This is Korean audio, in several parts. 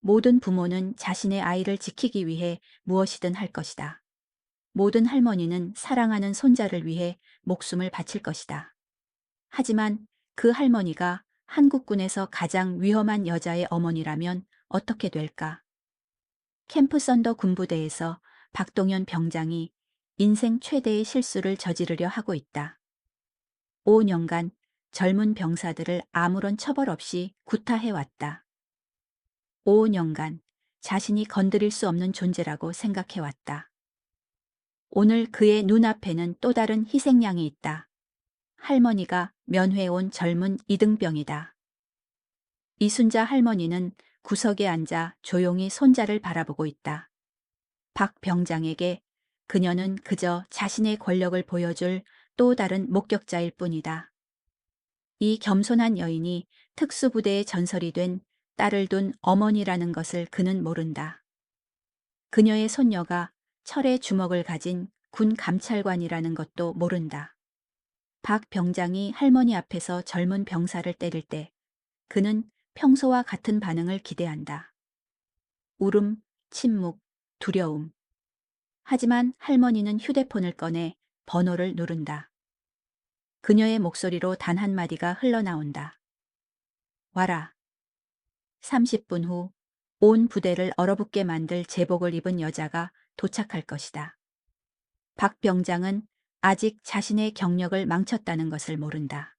모든 부모는 자신의 아이를 지키기 위해 무엇이든 할 것이다. 모든 할머니는 사랑하는 손자를 위해 목숨을 바칠 것이다. 하지만 그 할머니가 한국군에서 가장 위험한 여자의 어머니라면 어떻게 될까? 캠프 선더 군부대에서 박동현 병장이 인생 최대의 실수를 저지르려 하고 있다. 5년간 젊은 병사들을 아무런 처벌 없이 구타해왔다. 5년간 자신이 건드릴 수 없는 존재라고 생각해왔다. 오늘 그의 눈앞에는 또 다른 희생양이 있다. 할머니가 면회온 젊은 이등병이다. 이순자 할머니는 구석에 앉아 조용히 손자를 바라보고 있다. 박 병장에게 그녀는 그저 자신의 권력을 보여줄 또 다른 목격자일 뿐이다. 이 겸손한 여인이 특수부대의 전설이 된 딸을 둔 어머니라는 것을 그는 모른다. 그녀의 손녀가 철의 주먹을 가진 군 감찰관이라는 것도 모른다. 박 병장이 할머니 앞에서 젊은 병사를 때릴 때 그는 평소와 같은 반응을 기대한다. 울음, 침묵, 두려움. 하지만 할머니는 휴대폰을 꺼내 번호를 누른다. 그녀의 목소리로 단 한마디가 흘러나온다. 와라. 30분 후 온 부대를 얼어붙게 만들 제복을 입은 여자가 도착할 것이다. 박 병장은 아직 자신의 경력을 망쳤다는 것을 모른다.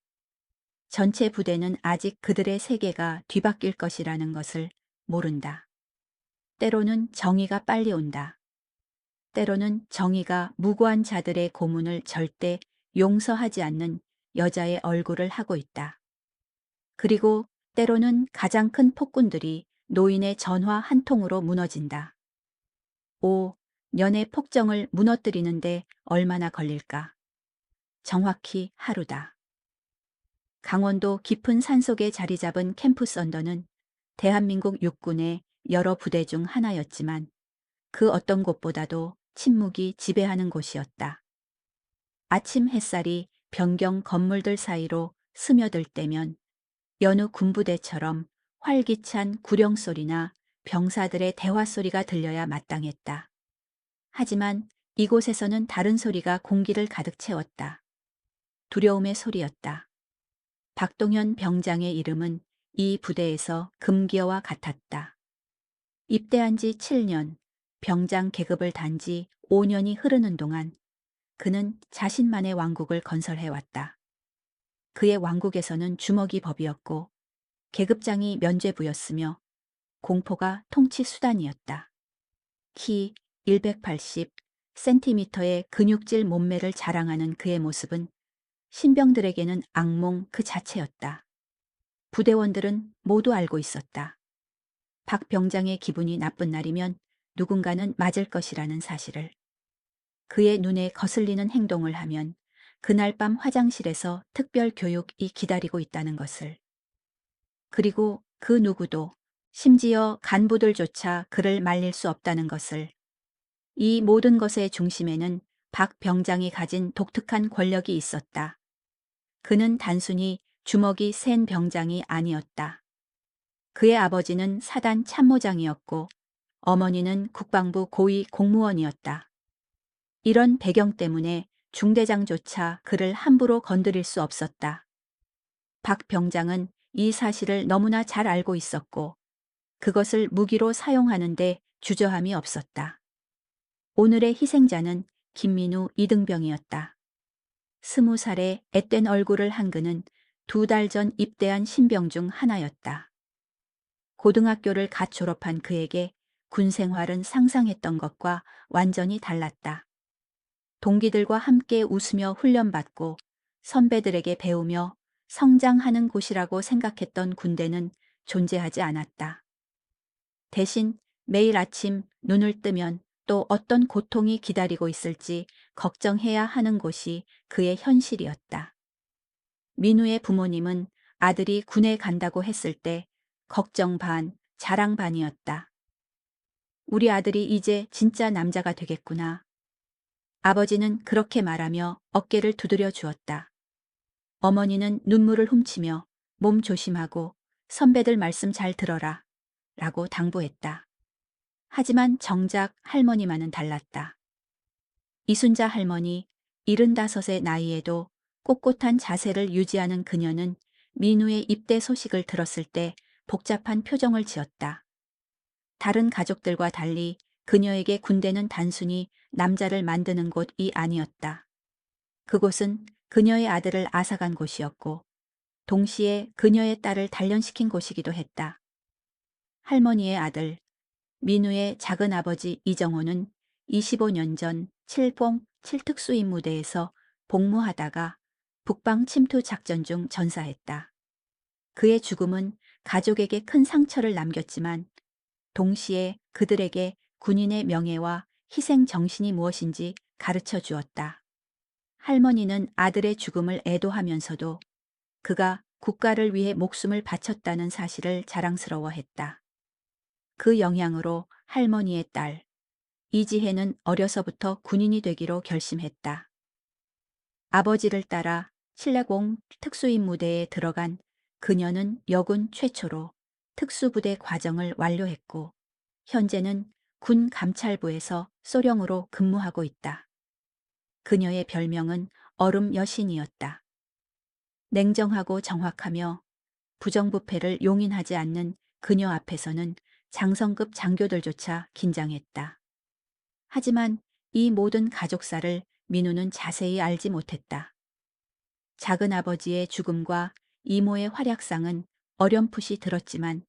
전체 부대는 아직 그들의 세계가 뒤바뀔 것이라는 것을 모른다. 때로는 정의가 빨리 온다. 때로는 정의가 무고한 자들의 고문을 절대 용서하지 않는 여자의 얼굴을 하고 있다. 그리고 때로는 가장 큰 폭군들이 노인의 전화 한 통으로 무너진다. 오, 년의 폭정을 무너뜨리는데 얼마나 걸릴까? 정확히 하루다. 강원도 깊은 산속에 자리 잡은 캠프 선더는 대한민국 육군의 여러 부대 중 하나였지만 그 어떤 곳보다도 침묵이 지배하는 곳이었다. 아침 햇살이 변경 건물들 사이로 스며들 때면 여느 군부대처럼 활기찬 구령 소리나 병사들의 대화 소리가 들려야 마땅했다. 하지만 이곳에서는 다른 소리가 공기를 가득 채웠다. 두려움의 소리였다. 박동현 병장의 이름은 이 부대에서 금기어와 같았다. 입대한 지 7년, 병장 계급을 단 지 5년이 흐르는 동안 그는 자신만의 왕국을 건설해왔다. 그의 왕국에서는 주먹이 법이었고 계급장이 면죄부였으며 공포가 통치 수단이었다. 키 180cm의 근육질 몸매를 자랑하는 그의 모습은 신병들에게는 악몽 그 자체였다. 부대원들은 모두 알고 있었다. 박 병장의 기분이 나쁜 날이면 누군가는 맞을 것이라는 사실을. 그의 눈에 거슬리는 행동을 하면 그날 밤 화장실에서 특별 교육이 기다리고 있다는 것을. 그리고 그 누구도 심지어 간부들조차 그를 말릴 수 없다는 것을. 이 모든 것의 중심에는 박 병장이 가진 독특한 권력이 있었다. 그는 단순히 주먹이 센 병장이 아니었다. 그의 아버지는 사단 참모장이었고 어머니는 국방부 고위 공무원이었다. 이런 배경 때문에 중대장조차 그를 함부로 건드릴 수 없었다. 박 병장은 이 사실을 너무나 잘 알고 있었고 그것을 무기로 사용하는데 주저함이 없었다. 오늘의 희생자는 김민우 이등병이었다. 20살의 앳된 얼굴을 한 그는 2달 전 입대한 신병 중 하나였다. 고등학교를 갓 졸업한 그에게 군 생활은 상상했던 것과 완전히 달랐다. 동기들과 함께 웃으며 훈련받고 선배들에게 배우며 성장하는 곳이라고 생각했던 군대는 존재하지 않았다. 대신 매일 아침 눈을 뜨면 또 어떤 고통이 기다리고 있을지 걱정해야 하는 곳이 그의 현실이었다. 민우의 부모님은 아들이 군에 간다고 했을 때 걱정 반, 자랑 반이었다. 우리 아들이 이제 진짜 남자가 되겠구나. 아버지는 그렇게 말하며 어깨를 두드려 주었다. 어머니는 눈물을 훔치며 몸 조심하고 선배들 말씀 잘 들어라. 라고 당부했다. 하지만 정작 할머니만은 달랐다. 이순자 할머니 75의 나이에도 꼿꼿한 자세를 유지하는 그녀는 민우의 입대 소식을 들었을 때 복잡한 표정을 지었다. 다른 가족들과 달리 그녀에게 군대는 단순히 남자를 만드는 곳이 아니었다. 그곳은 그녀의 아들을 앗아간 곳이었고 동시에 그녀의 딸을 단련시킨 곳이기도 했다. 할머니의 아들 민우의 작은아버지 이정호는 25년 전 칠봉 7특수임 무대에서 복무하다가 북방 침투 작전 중 전사했다. 그의 죽음은 가족에게 큰 상처를 남겼지만 동시에 그들에게 군인의 명예와 희생 정신이 무엇인지 가르쳐 주었다. 할머니는 아들의 죽음을 애도하면서도 그가 국가를 위해 목숨을 바쳤다는 사실을 자랑스러워했다. 그 영향으로 할머니의 딸, 이지혜는 어려서부터 군인이 되기로 결심했다. 아버지를 따라 신라공 특수임무대에 들어간 그녀는 여군 최초로 특수부대 과정을 완료했고 현재는 군 감찰부에서 소령으로 근무하고 있다. 그녀의 별명은 얼음 여신이었다. 냉정하고 정확하며 부정부패를 용인하지 않는 그녀 앞에서는 장성급 장교들조차 긴장했다. 하지만 이 모든 가족사를 민우는 자세히 알지 못했다. 작은아버지의 죽음과 이모의 활약상은 어렴풋이 들었지만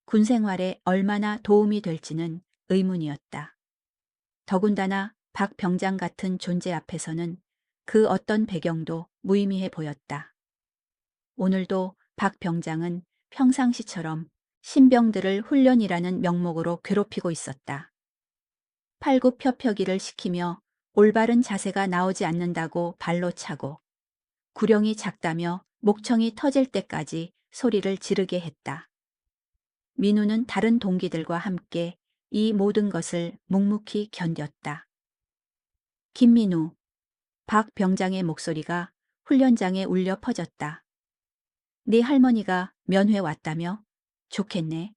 군 생활에 얼마나 도움이 될지는 의문이었다. 더군다나 박 병장 같은 존재 앞에서는 그 어떤 배경도 무의미해 보였다. 오늘도 박 병장은 평상시처럼 신병들을 훈련이라는 명목으로 괴롭히고 있었다. 팔굽혀펴기를 시키며 올바른 자세가 나오지 않는다고 발로 차고 구령이 작다며 목청이 터질 때까지 소리를 지르게 했다. 민우는 다른 동기들과 함께 이 모든 것을 묵묵히 견뎠다. 김민우, 박 병장의 목소리가 훈련장에 울려 퍼졌다. 네 할머니가 면회 왔다며? 좋겠네.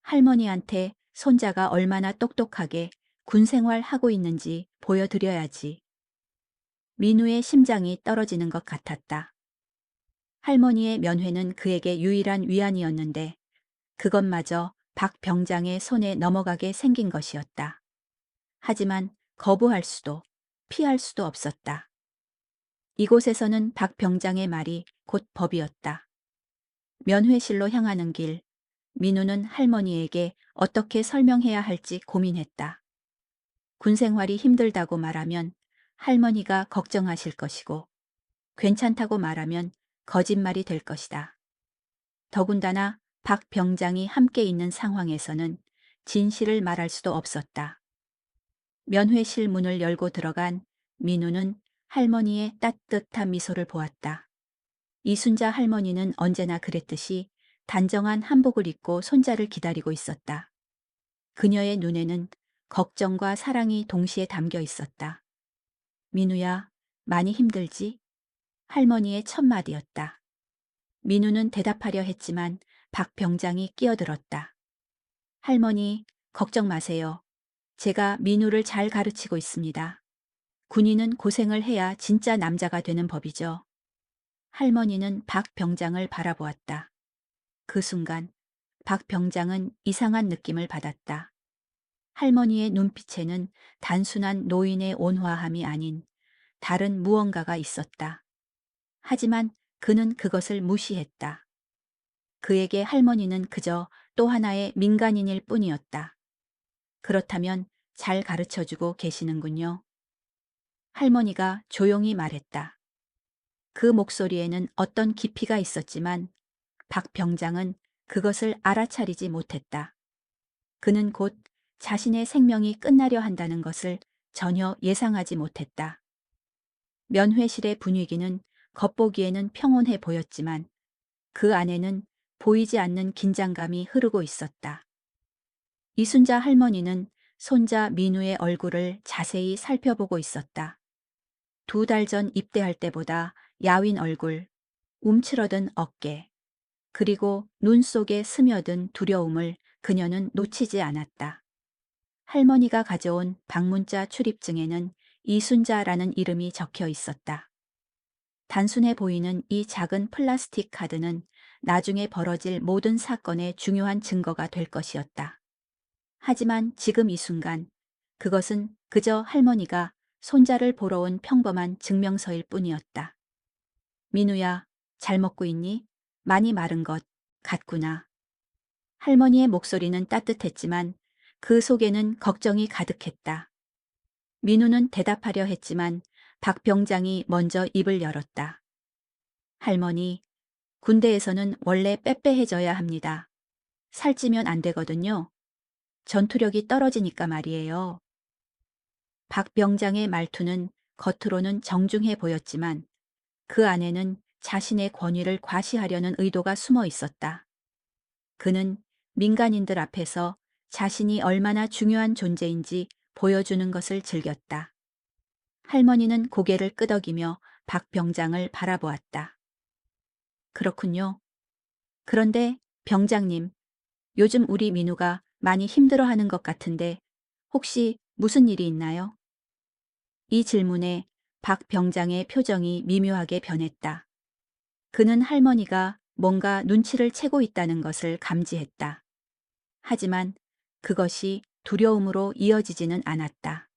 할머니한테 손자가 얼마나 똑똑하게 군 생활하고 있는지 보여드려야지. 민우의 심장이 떨어지는 것 같았다. 할머니의 면회는 그에게 유일한 위안이었는데 그것마저 박 병장의 손에 넘어가게 생긴 것이었다. 하지만 거부할 수도 피할 수도 없었다. 이곳에서는 박 병장의 말이 곧 법이었다. 면회실로 향하는 길, 민우는 할머니에게 어떻게 설명해야 할지 고민했다. 군 생활이 힘들다고 말하면 할머니가 걱정하실 것이고 괜찮다고 말하면 거짓말이 될 것이다. 더군다나 박 병장이 함께 있는 상황에서는 진실을 말할 수도 없었다. 면회실 문을 열고 들어간 민우는 할머니의 따뜻한 미소를 보았다. 이순자 할머니는 언제나 그랬듯이 단정한 한복을 입고 손자를 기다리고 있었다. 그녀의 눈에는 걱정과 사랑이 동시에 담겨 있었다. 민우야, 많이 힘들지? 할머니의 첫 마디였다. 민우는 대답하려 했지만 박 병장이 끼어들었다. 할머니, 걱정 마세요. 제가 민우를 잘 가르치고 있습니다. 군인은 고생을 해야 진짜 남자가 되는 법이죠. 할머니는 박 병장을 바라보았다. 그 순간 박 병장은 이상한 느낌을 받았다. 할머니의 눈빛에는 단순한 노인의 온화함이 아닌 다른 무언가가 있었다. 하지만 그는 그것을 무시했다. 그에게 할머니는 그저 또 하나의 민간인일 뿐이었다. 그렇다면 잘 가르쳐주고 계시는군요. 할머니가 조용히 말했다. 그 목소리에는 어떤 깊이가 있었지만 박 병장은 그것을 알아차리지 못했다. 그는 곧 자신의 생명이 끝나려 한다는 것을 전혀 예상하지 못했다. 면회실의 분위기는 겉보기에는 평온해 보였지만 그 안에는 보이지 않는 긴장감이 흐르고 있었다. 이순자 할머니는 손자 민우의 얼굴을 자세히 살펴보고 있었다. 2달 전 입대할 때보다 야윈 얼굴, 움츠러든 어깨, 그리고 눈 속에 스며든 두려움을 그녀는 놓치지 않았다. 할머니가 가져온 방문자 출입증에는 이순자라는 이름이 적혀 있었다. 단순해 보이는 이 작은 플라스틱 카드는 나중에 벌어질 모든 사건의 중요한 증거가 될 것이었다. 하지만 지금 이 순간 그것은 그저 할머니가 손자를 보러 온 평범한 증명서일 뿐이었다. 민우야, 잘 먹고 있니? 많이 마른 것 같구나. 할머니의 목소리는 따뜻했지만 그 속에는 걱정이 가득했다. 민우는 대답하려 했지만 박 병장이 먼저 입을 열었다. 할머니, 군대에서는 원래 빼빼해져야 합니다. 살찌면 안 되거든요. 전투력이 떨어지니까 말이에요. 박 병장의 말투는 겉으로는 정중해 보였지만 그 안에는 자신의 권위를 과시하려는 의도가 숨어 있었다. 그는 민간인들 앞에서 자신이 얼마나 중요한 존재인지 보여주는 것을 즐겼다. 할머니는 고개를 끄덕이며 박 병장을 바라보았다. 그렇군요. 그런데 병장님, 요즘 우리 민우가 많이 힘들어하는 것 같은데 혹시 무슨 일이 있나요? 이 질문에 박 병장의 표정이 미묘하게 변했다. 그는 할머니가 뭔가 눈치를 채고 있다는 것을 감지했다. 하지만 그것이 두려움으로 이어지지는 않았다.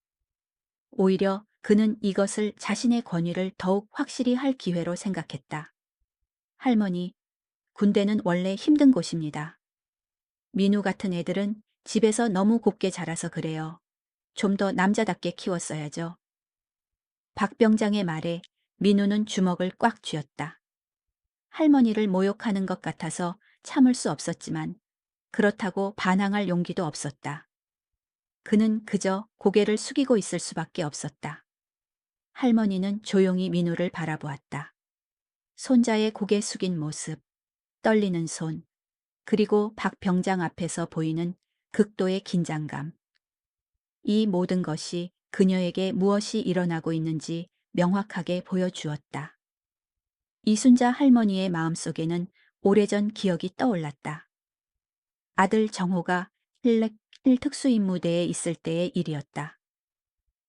오히려 그는 이것을 자신의 권위를 더욱 확실히 할 기회로 생각했다. 할머니, 군대는 원래 힘든 곳입니다. 민우 같은 애들은 집에서 너무 곱게 자라서 그래요. 좀 더 남자답게 키웠어야죠. 박 병장의 말에 민우는 주먹을 꽉 쥐었다. 할머니를 모욕하는 것 같아서 참을 수 없었지만 그렇다고 반항할 용기도 없었다. 그는 그저 고개를 숙이고 있을 수밖에 없었다. 할머니는 조용히 민우를 바라보았다. 손자의 고개 숙인 모습, 떨리는 손, 그리고 박 병장 앞에서 보이는 극도의 긴장감. 이 모든 것이 그녀에게 무엇이 일어나고 있는지 명확하게 보여주었다. 이순자 할머니의 마음속에는 오래전 기억이 떠올랐다. 아들 정호가 힐 특수임무대에 있을 때의 일이었다.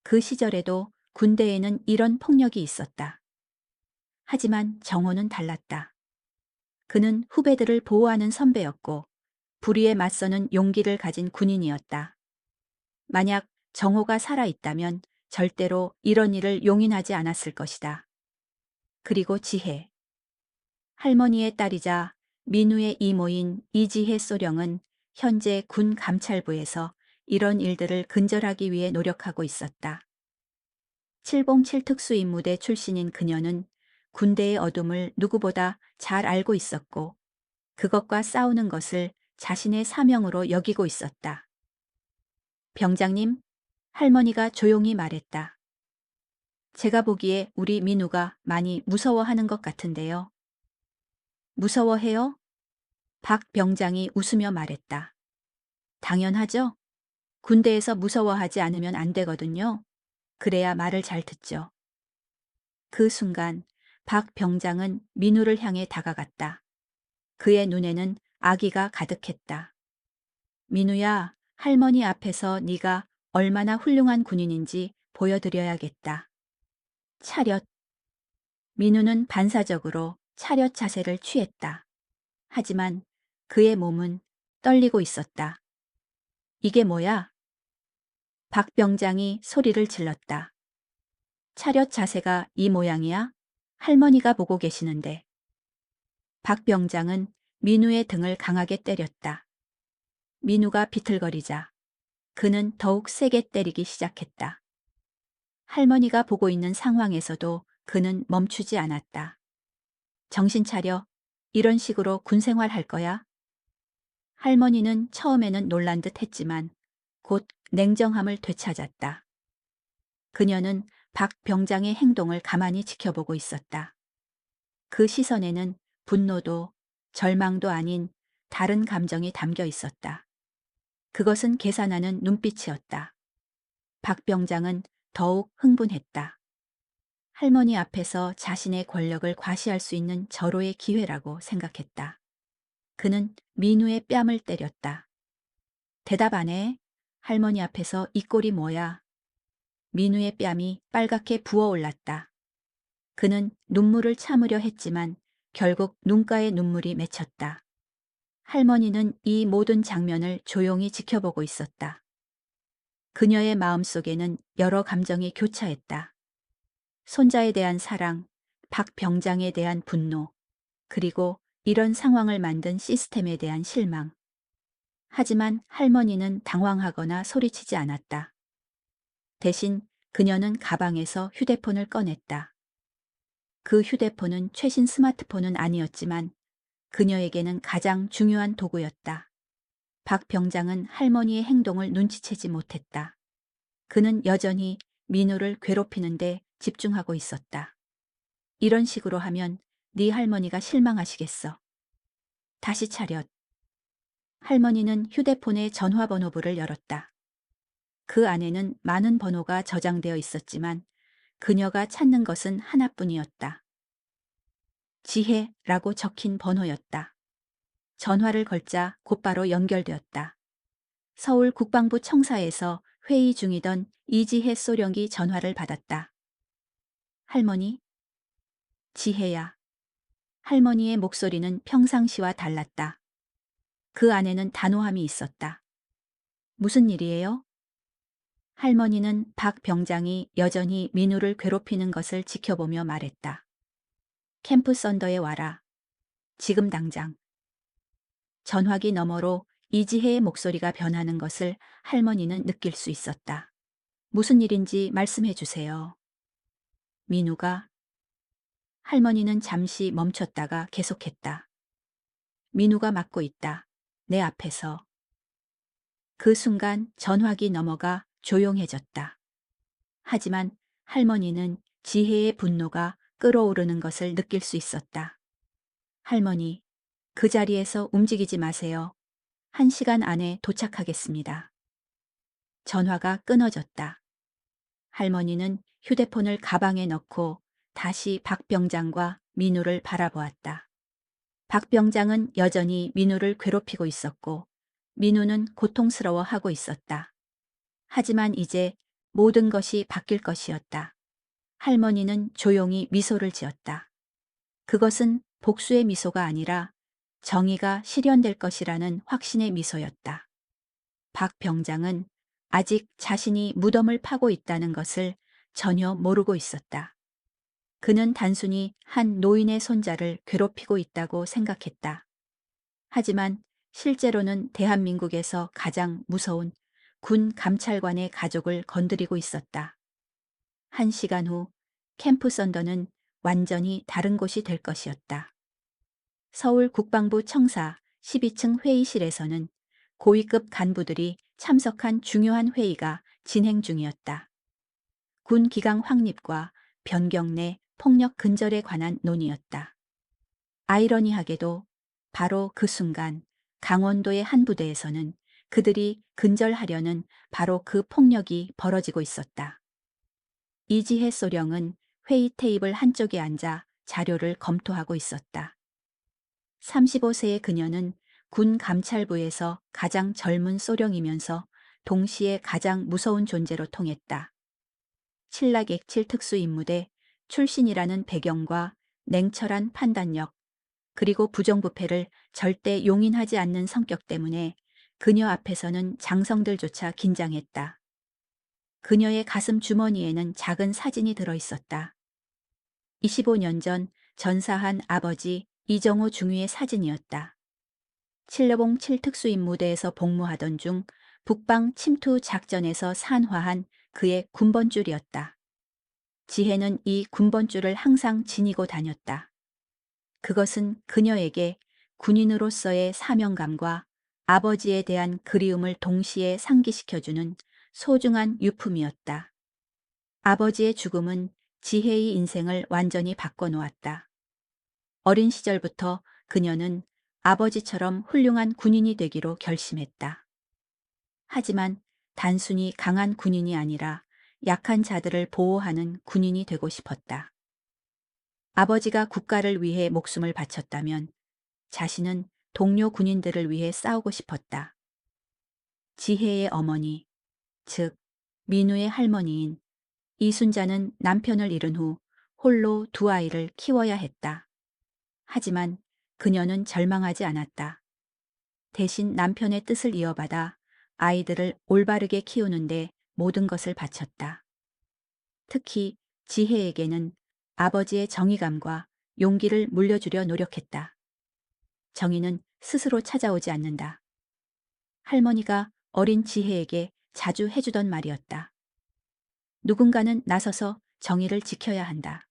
그 시절에도 군대에는 이런 폭력이 있었다. 하지만 정호는 달랐다. 그는 후배들을 보호하는 선배였고 불의에 맞서는 용기를 가진 군인이었다. 만약 정호가 살아있다면 절대로 이런 일을 용인하지 않았을 것이다. 그리고 지혜. 할머니의 딸이자 민우의 이모인 이지혜 소령은 현재 군 감찰부에서 이런 일들을 근절하기 위해 노력하고 있었다. 707 특수임무대 출신인 그녀는 군대의 어둠을 누구보다 잘 알고 있었고 그것과 싸우는 것을 자신의 사명으로 여기고 있었다. 병장님, 할머니가 조용히 말했다. 제가 보기에 우리 민우가 많이 무서워하는 것 같은데요. 무서워해요? 박 병장이 웃으며 말했다. 당연하죠. 군대에서 무서워하지 않으면 안 되거든요. 그래야 말을 잘 듣죠. 그 순간 박 병장은 민우를 향해 다가갔다. 그의 눈에는 아기가 가득했다. 민우야, 할머니 앞에서 네가 얼마나 훌륭한 군인인지 보여드려야겠다. 차렷. 민우는 반사적으로 차렷 자세를 취했다. 하지만 그의 몸은 떨리고 있었다. 이게 뭐야? 박 병장이 소리를 질렀다. 차렷 자세가 이 모양이야? 할머니가 보고 계시는데. 박 병장은 민우의 등을 강하게 때렸다. 민우가 비틀거리자 그는 더욱 세게 때리기 시작했다. 할머니가 보고 있는 상황에서도 그는 멈추지 않았다. 정신 차려. 이런 식으로 군 생활할 거야? 할머니는 처음에는 놀란 듯 했지만 곧 냉정함을 되찾았다. 그녀는 박 병장의 행동을 가만히 지켜보고 있었다. 그 시선에는 분노도 절망도 아닌 다른 감정이 담겨 있었다. 그것은 계산하는 눈빛이었다. 박 병장은 더욱 흥분했다. 할머니 앞에서 자신의 권력을 과시할 수 있는 절호의 기회라고 생각했다. 그는 민우의 뺨을 때렸다. 대답 안 해? 할머니 앞에서 이 꼴이 뭐야? 민우의 뺨이 빨갛게 부어올랐다. 그는 눈물을 참으려 했지만 결국 눈가에 눈물이 맺혔다. 할머니는 이 모든 장면을 조용히 지켜보고 있었다. 그녀의 마음속에는 여러 감정이 교차했다. 손자에 대한 사랑, 박 병장에 대한 분노, 그리고 이런 상황을 만든 시스템에 대한 실망. 하지만 할머니는 당황하거나 소리치지 않았다. 대신 그녀는 가방에서 휴대폰을 꺼냈다. 그 휴대폰은 최신 스마트폰은 아니었지만 그녀에게는 가장 중요한 도구였다. 박 병장은 할머니의 행동을 눈치채지 못했다. 그는 여전히 민우를 괴롭히는데 집중하고 있었다. 이런 식으로 하면 네 할머니가 실망하시겠어. 다시 차렷. 할머니는 휴대폰의 전화번호부를 열었다. 그 안에는 많은 번호가 저장되어 있었지만 그녀가 찾는 것은 하나뿐이었다. 지혜라고 적힌 번호였다. 전화를 걸자 곧바로 연결되었다. 서울 국방부 청사에서 회의 중이던 이지혜 소령이 전화를 받았다. 할머니? 지혜야. 할머니의 목소리는 평상시와 달랐다. 그 안에는 단호함이 있었다. 무슨 일이에요? 할머니는 박 병장이 여전히 민우를 괴롭히는 것을 지켜보며 말했다. 캠프 썬더에 와라. 지금 당장. 전화기 너머로 이지혜의 목소리가 변하는 것을 할머니는 느낄 수 있었다. 무슨 일인지 말씀해 주세요. 민우가. 할머니는 잠시 멈췄다가 계속했다. 민우가 맡고 있다. 내 앞에서. 그 순간 전화기 너머가 조용해졌다. 하지만 할머니는 지혜의 분노가 끓어오르는 것을 느낄 수 있었다. 할머니, 그 자리에서 움직이지 마세요. 1시간 안에 도착하겠습니다. 전화가 끊어졌다. 할머니는 휴대폰을 가방에 넣고 다시 박 병장과 민우를 바라보았다. 박 병장은 여전히 민우를 괴롭히고 있었고 민우는 고통스러워하고 있었다. 하지만 이제 모든 것이 바뀔 것이었다. 할머니는 조용히 미소를 지었다. 그것은 복수의 미소가 아니라 정의가 실현될 것이라는 확신의 미소였다. 박 병장은 아직 자신이 무덤을 파고 있다는 것을 전혀 모르고 있었다. 그는 단순히 한 노인의 손자를 괴롭히고 있다고 생각했다. 하지만 실제로는 대한민국에서 가장 무서운 군 감찰관의 가족을 건드리고 있었다. 1시간 후 캠프 썬더는 완전히 다른 곳이 될 것이었다. 서울 국방부 청사 12층 회의실에서는 고위급 간부들이 참석한 중요한 회의가 진행 중이었다. 군 기강 확립과 변경 내 폭력 근절에 관한 논의였다. 아이러니하게도 바로 그 순간 강원도의 한 부대에서는 그들이 근절하려는 바로 그 폭력이 벌어지고 있었다. 이지혜 소령은 회의 테이블 한쪽에 앉아 자료를 검토하고 있었다. 35세의 그녀는 군 감찰부에서 가장 젊은 소령이면서 동시에 가장 무서운 존재로 통했다. 칠락액칠 특수임무대 출신이라는 배경과 냉철한 판단력, 그리고 부정부패를 절대 용인하지 않는 성격 때문에 그녀 앞에서는 장성들조차 긴장했다. 그녀의 가슴 주머니에는 작은 사진이 들어 있었다. 25년 전 전사한 아버지 이정호 중위의 사진이었다. 칠레봉 7특수임무대에서 복무하던 중 북방 침투 작전에서 산화한 그의 군번줄이었다. 지혜는 이 군번줄을 항상 지니고 다녔다. 그것은 그녀에게 군인으로서의 사명감과 아버지에 대한 그리움을 동시에 상기시켜주는 소중한 유품이었다. 아버지의 죽음은 지혜의 인생을 완전히 바꿔놓았다. 어린 시절부터 그녀는 아버지처럼 훌륭한 군인이 되기로 결심했다. 하지만 단순히 강한 군인이 아니라 약한 자들을 보호하는 군인이 되고 싶었다. 아버지가 국가를 위해 목숨을 바쳤다면 자신은 동료 군인들을 위해 싸우고 싶었다. 지혜의 어머니, 즉 민우의 할머니인 이순자는 남편을 잃은 후 홀로 두 아이를 키워야 했다. 하지만 그녀는 절망하지 않았다. 대신 남편의 뜻을 이어받아 아이들을 올바르게 키우는데 모든 것을 바쳤다. 특히 지혜에게는 아버지의 정의감과 용기를 물려주려 노력했다. 정의는 스스로 찾아오지 않는다. 할머니가 어린 지혜에게 자주 해주던 말이었다. 누군가는 나서서 정의를 지켜야 한다.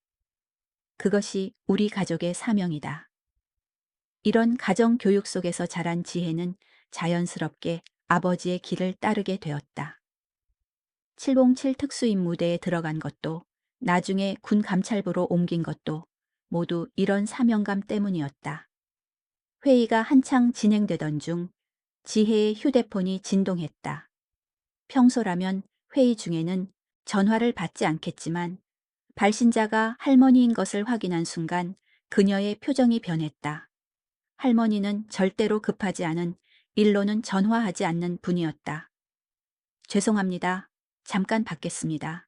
그것이 우리 가족의 사명이다. 이런 가정 교육 속에서 자란 지혜는 자연스럽게 아버지의 길을 따르게 되었다. 707 특수임무대에 들어간 것도 나중에 군 감찰부로 옮긴 것도 모두 이런 사명감 때문이었다. 회의가 한창 진행되던 중 지혜의 휴대폰이 진동했다. 평소라면 회의 중에는 전화를 받지 않겠지만 발신자가 할머니인 것을 확인한 순간 그녀의 표정이 변했다. 할머니는 절대로 급하지 않은 일로는 전화하지 않는 분이었다. 죄송합니다. 잠깐 받겠습니다.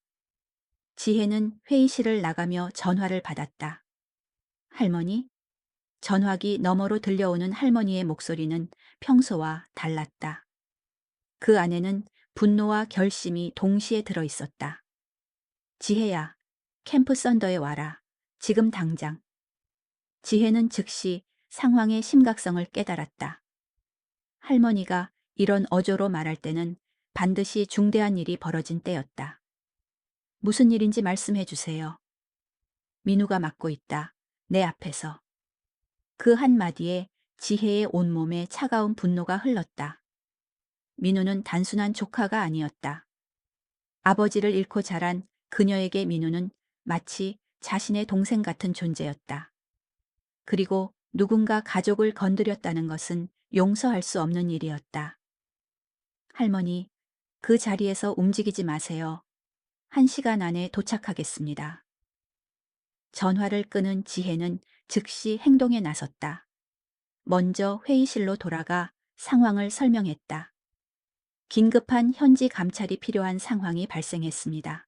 지혜는 회의실을 나가며 전화를 받았다. 할머니? 전화기 너머로 들려오는 할머니의 목소리는 평소와 달랐다. 그 안에는 분노와 결심이 동시에 들어 있었다. 지혜야, 캠프 썬더에 와라. 지금 당장. 지혜는 즉시 상황의 심각성을 깨달았다. 할머니가 이런 어조로 말할 때는 반드시 중대한 일이 벌어진 때였다. 무슨 일인지 말씀해 주세요. 민우가 맡고 있다. 내 앞에서. 그 한마디에 지혜의 온몸에 차가운 분노가 흘렀다. 민우는 단순한 조카가 아니었다. 아버지를 잃고 자란 그녀에게 민우는 마치 자신의 동생 같은 존재였다. 그리고 누군가 가족을 건드렸다는 것은 용서할 수 없는 일이었다. 할머니, 그 자리에서 움직이지 마세요. 1시간 안에 도착하겠습니다. 전화를 끄는 지혜는 즉시 행동에 나섰다. 먼저 회의실로 돌아가 상황을 설명했다. 긴급한 현지 감찰이 필요한 상황이 발생했습니다.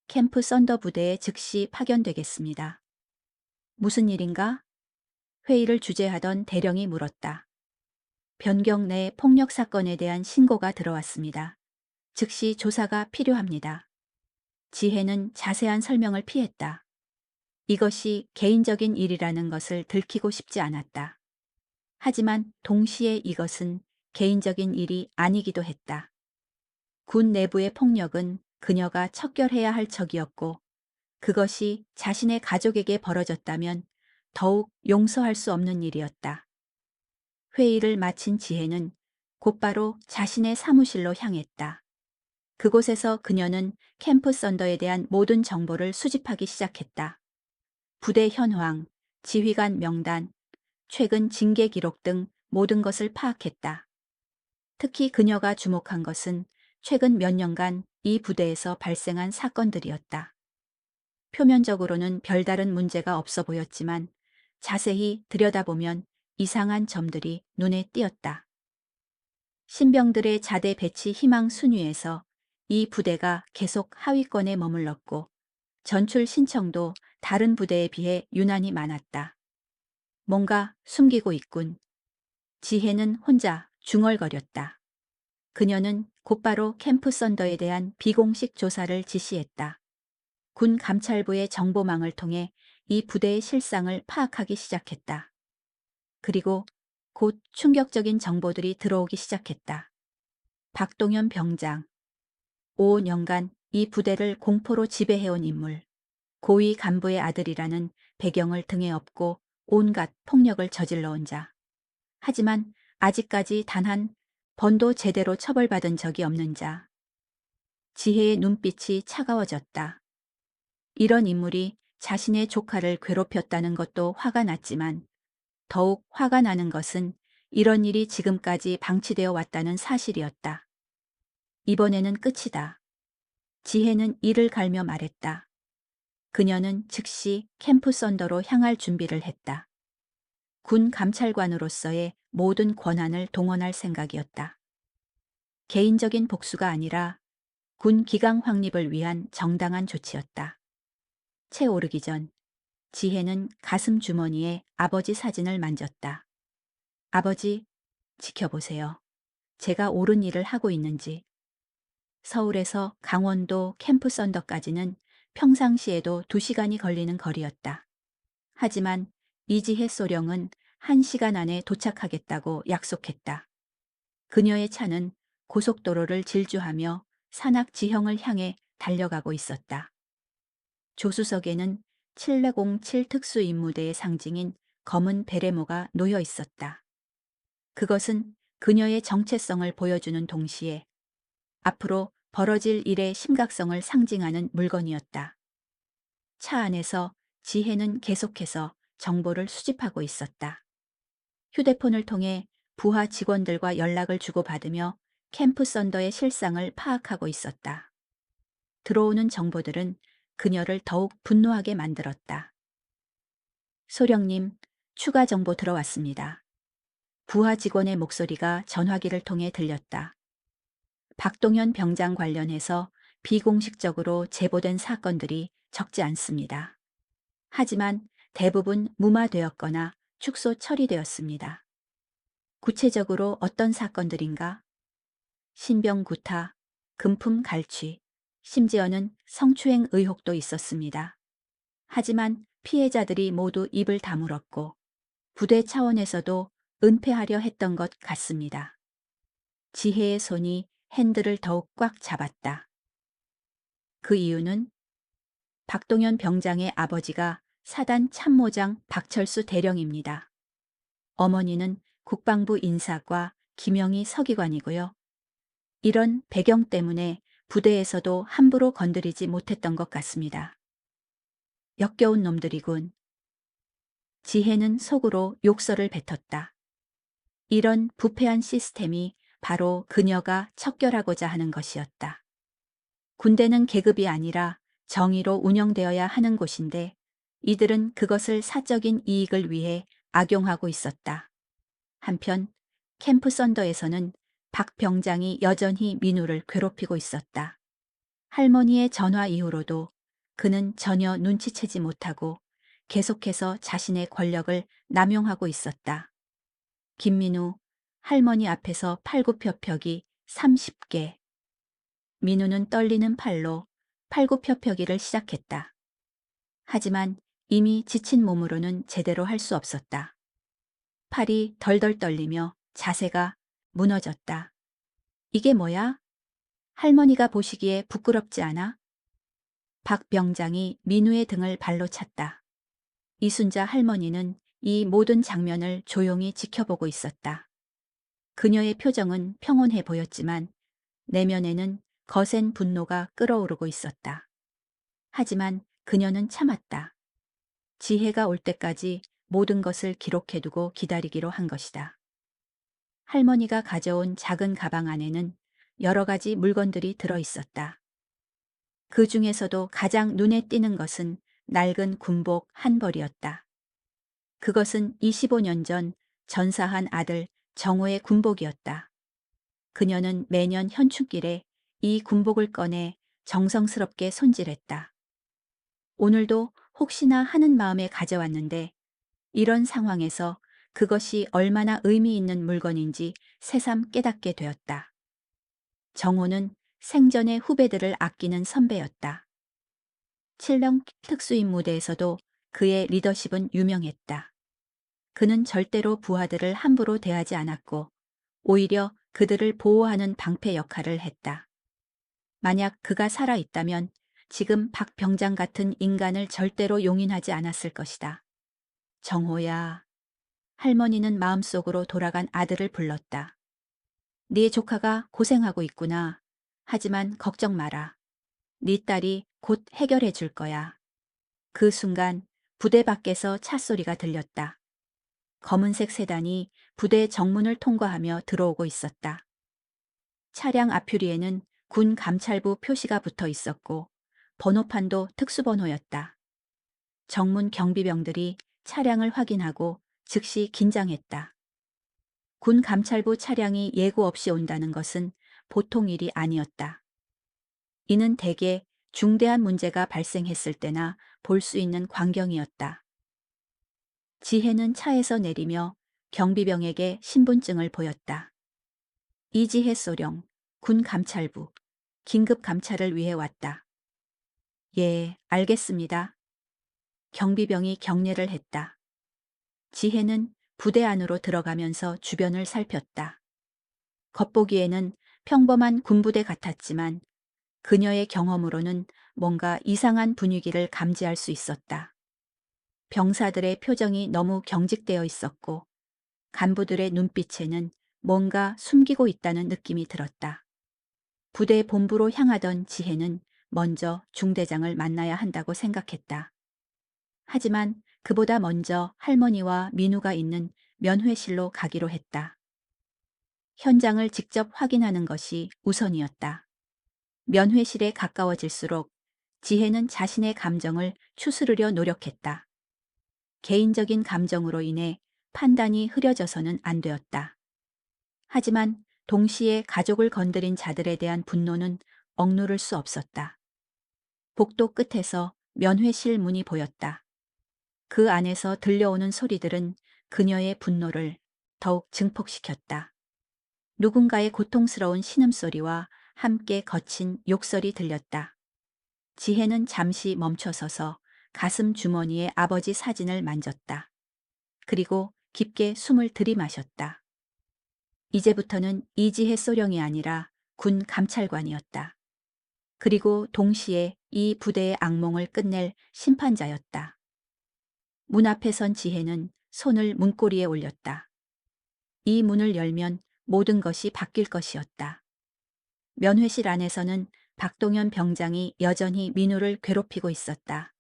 캠프 썬더 부대에 즉시 파견되겠습니다. 무슨 일인가? 회의를 주재하던 대령이 물었다. 변경 내 폭력 사건에 대한 신고가 들어왔습니다. 즉시 조사가 필요합니다. 지혜는 자세한 설명을 피했다. 이것이 개인적인 일이라는 것을 들키고 싶지 않았다. 하지만 동시에 이것은 개인적인 일이 아니기도 했다. 군 내부의 폭력은 그녀가 척결해야 할 척이었고 그것이 자신의 가족에게 벌어졌다면 더욱 용서할 수 없는 일이었다. 회의를 마친 지혜는 곧바로 자신의 사무실로 향했다. 그곳에서 그녀는 캠프 썬더에 대한 모든 정보를 수집하기 시작했다. 부대 현황, 지휘관 명단, 최근 징계 기록 등 모든 것을 파악했다. 특히 그녀가 주목한 것은 최근 몇 년간 이 부대에서 발생한 사건들이었다. 표면적으로는 별다른 문제가 없어 보였지만 자세히 들여다보면 이상한 점들이 눈에 띄었다. 신병들의 자대 배치 희망 순위에서 이 부대가 계속 하위권에 머물렀고 전출 신청도 다른 부대에 비해 유난히 많았다. 뭔가 숨기고 있군. 지혜는 혼자 중얼거렸다. 그녀는 곧바로 캠프 썬더에 대한 비공식 조사를 지시했다. 군 감찰부의 정보망을 통해 이 부대의 실상을 파악하기 시작했다. 그리고 곧 충격적인 정보들이 들어오기 시작했다. 박동현 병장, 5년간 이 부대를 공포로 지배해온 인물, 고위 간부의 아들이라는 배경을 등에 업고 온갖 폭력을 저질러온 자. 하지만 아직까지 단 한 번도 제대로 처벌받은 적이 없는 자. 지혜의 눈빛이 차가워졌다. 이런 인물이 자신의 조카를 괴롭혔다는 것도 화가 났지만 더욱 화가 나는 것은 이런 일이 지금까지 방치되어 왔다는 사실이었다. 이번에는 끝이다. 지혜는 이를 갈며 말했다. 그녀는 즉시 캠프 썬더로 향할 준비를 했다. 군 감찰관으로서의 모든 권한을 동원할 생각이었다. 개인적인 복수가 아니라 군 기강 확립을 위한 정당한 조치였다. 채 오르기 전 지혜는 가슴 주머니에 아버지 사진을 만졌다. 아버지, 지켜보세요. 제가 옳은 일을 하고 있는지. 서울에서 강원도 캠프 썬더까지는 평상시에도 2시간이 걸리는 거리였다. 하지만 이지혜 소령은 1시간 안에 도착하겠다고 약속했다. 그녀의 차는 고속도로를 질주하며 산악 지형을 향해 달려가고 있었다. 조수석에는 707 특수임무대의 상징인 검은 베레모가 놓여 있었다. 그것은 그녀의 정체성을 보여주는 동시에 앞으로 벌어질 일의 심각성을 상징하는 물건이었다. 차 안에서 지혜는 계속해서 정보를 수집하고 있었다. 휴대폰을 통해 부하 직원들과 연락을 주고받으며 캠프 썬더의 실상을 파악하고 있었다. 들어오는 정보들은 그녀를 더욱 분노하게 만들었다. 소령님, 추가 정보 들어왔습니다. 부하 직원의 목소리가 전화기를 통해 들렸다. 박동현 병장 관련해서 비공식적으로 제보된 사건들이 적지 않습니다. 하지만 대부분 무마되었거나 축소 처리되었습니다. 구체적으로 어떤 사건들인가? 신병 구타, 금품 갈취, 심지어는 성추행 의혹도 있었습니다. 하지만 피해자들이 모두 입을 다물었고 부대 차원에서도 은폐하려 했던 것 같습니다. 지혜의 손이 핸들을 더욱 꽉 잡았다. 그 이유는 박동현 병장의 아버지가 사단 참모장 박철수 대령입니다. 어머니는 국방부 인사과 김영희 서기관이고요. 이런 배경 때문에 부대에서도 함부로 건드리지 못했던 것 같습니다. 역겨운 놈들이군. 지혜는 속으로 욕설을 뱉었다. 이런 부패한 시스템이 바로 그녀가 척결하고자 하는 것이었다. 군대는 계급이 아니라 정의로 운영되어야 하는 곳인데 이들은 그것을 사적인 이익을 위해 악용하고 있었다. 한편 캠프 썬더에서는 박 병장이 여전히 민우를 괴롭히고 있었다. 할머니의 전화 이후로도 그는 전혀 눈치채지 못하고 계속해서 자신의 권력을 남용하고 있었다. 김민우, 할머니 앞에서 팔굽혀펴기 30개. 민우는 떨리는 팔로 팔굽혀펴기를 시작했다. 하지만 이미 지친 몸으로는 제대로 할 수 없었다. 팔이 덜덜 떨리며 자세가 무너졌다. 이게 뭐야? 할머니가 보시기에 부끄럽지 않아? 박 병장이 민우의 등을 발로 찼다. 이순자 할머니는 이 모든 장면을 조용히 지켜보고 있었다. 그녀의 표정은 평온해 보였지만 내면에는 거센 분노가 끓어오르고 있었다. 하지만 그녀는 참았다. 지혜가 올 때까지 모든 것을 기록해두고 기다리기로 한 것이다. 할머니가 가져온 작은 가방 안에는 여러 가지 물건들이 들어 있었다. 그 중에서도 가장 눈에 띄는 것은 낡은 군복 한 벌이었다. 그것은 25년 전 전사한 아들 정호의 군복이었다. 그녀는 매년 현충길에 이 군복을 꺼내 정성스럽게 손질했다. 오늘도 혹시나 하는 마음에 가져왔는데 이런 상황에서 그것이 얼마나 의미 있는 물건인지 새삼 깨닫게 되었다. 정호는 생전의 후배들을 아끼는 선배였다. 칠령 특수임무대에서도 그의 리더십은 유명했다. 그는 절대로 부하들을 함부로 대하지 않았고 오히려 그들을 보호하는 방패 역할을 했다. 만약 그가 살아있다면 지금 박 병장 같은 인간을 절대로 용인하지 않았을 것이다. 정호야. 할머니는 마음속으로 돌아간 아들을 불렀다. 네 조카가 고생하고 있구나. 하지만 걱정 마라. 네 딸이 곧 해결해 줄 거야. 그 순간 부대 밖에서 차 소리가 들렸다. 검은색 세단이 부대 정문을 통과하며 들어오고 있었다. 차량 앞유리에는 군 감찰부 표시가 붙어 있었고 번호판도 특수번호였다. 정문 경비병들이 차량을 확인하고 즉시 긴장했다. 군 감찰부 차량이 예고 없이 온다는 것은 보통 일이 아니었다. 이는 대개 중대한 문제가 발생했을 때나 볼 수 있는 광경이었다. 지혜는 차에서 내리며 경비병에게 신분증을 보였다. 이지혜 소령, 군 감찰부, 긴급 감찰을 위해 왔다. 예, 알겠습니다. 경비병이 경례를 했다. 지혜는 부대 안으로 들어가면서 주변을 살폈다. 겉보기에는 평범한 군부대 같았지만 그녀의 경험으로는 뭔가 이상한 분위기를 감지할 수 있었다. 병사들의 표정이 너무 경직되어 있었고 간부들의 눈빛에는 뭔가 숨기고 있다는 느낌이 들었다. 부대 본부로 향하던 지혜는 먼저 중대장을 만나야 한다고 생각했다. 하지만 그보다 먼저 할머니와 민우가 있는 면회실로 가기로 했다. 현장을 직접 확인하는 것이 우선이었다. 면회실에 가까워질수록 지혜는 자신의 감정을 추스르려 노력했다. 개인적인 감정으로 인해 판단이 흐려져서는 안 되었다. 하지만 동시에 가족을 건드린 자들에 대한 분노는 억누를 수 없었다. 복도 끝에서 면회실 문이 보였다. 그 안에서 들려오는 소리들은 그녀의 분노를 더욱 증폭시켰다. 누군가의 고통스러운 신음소리와 함께 거친 욕설이 들렸다. 지혜는 잠시 멈춰서서 가슴 주머니에 아버지 사진을 만졌다. 그리고 깊게 숨을 들이마셨다. 이제부터는 이지혜 소령이 아니라 군 감찰관이었다. 그리고 동시에 이 부대의 악몽을 끝낼 심판자였다. 문 앞에 선 지혜는 손을 문고리에 올렸다. 이 문을 열면 모든 것이 바뀔 것이었다. 면회실 안에서는 박동현 병장이 여전히 민우를 괴롭히고 있었다.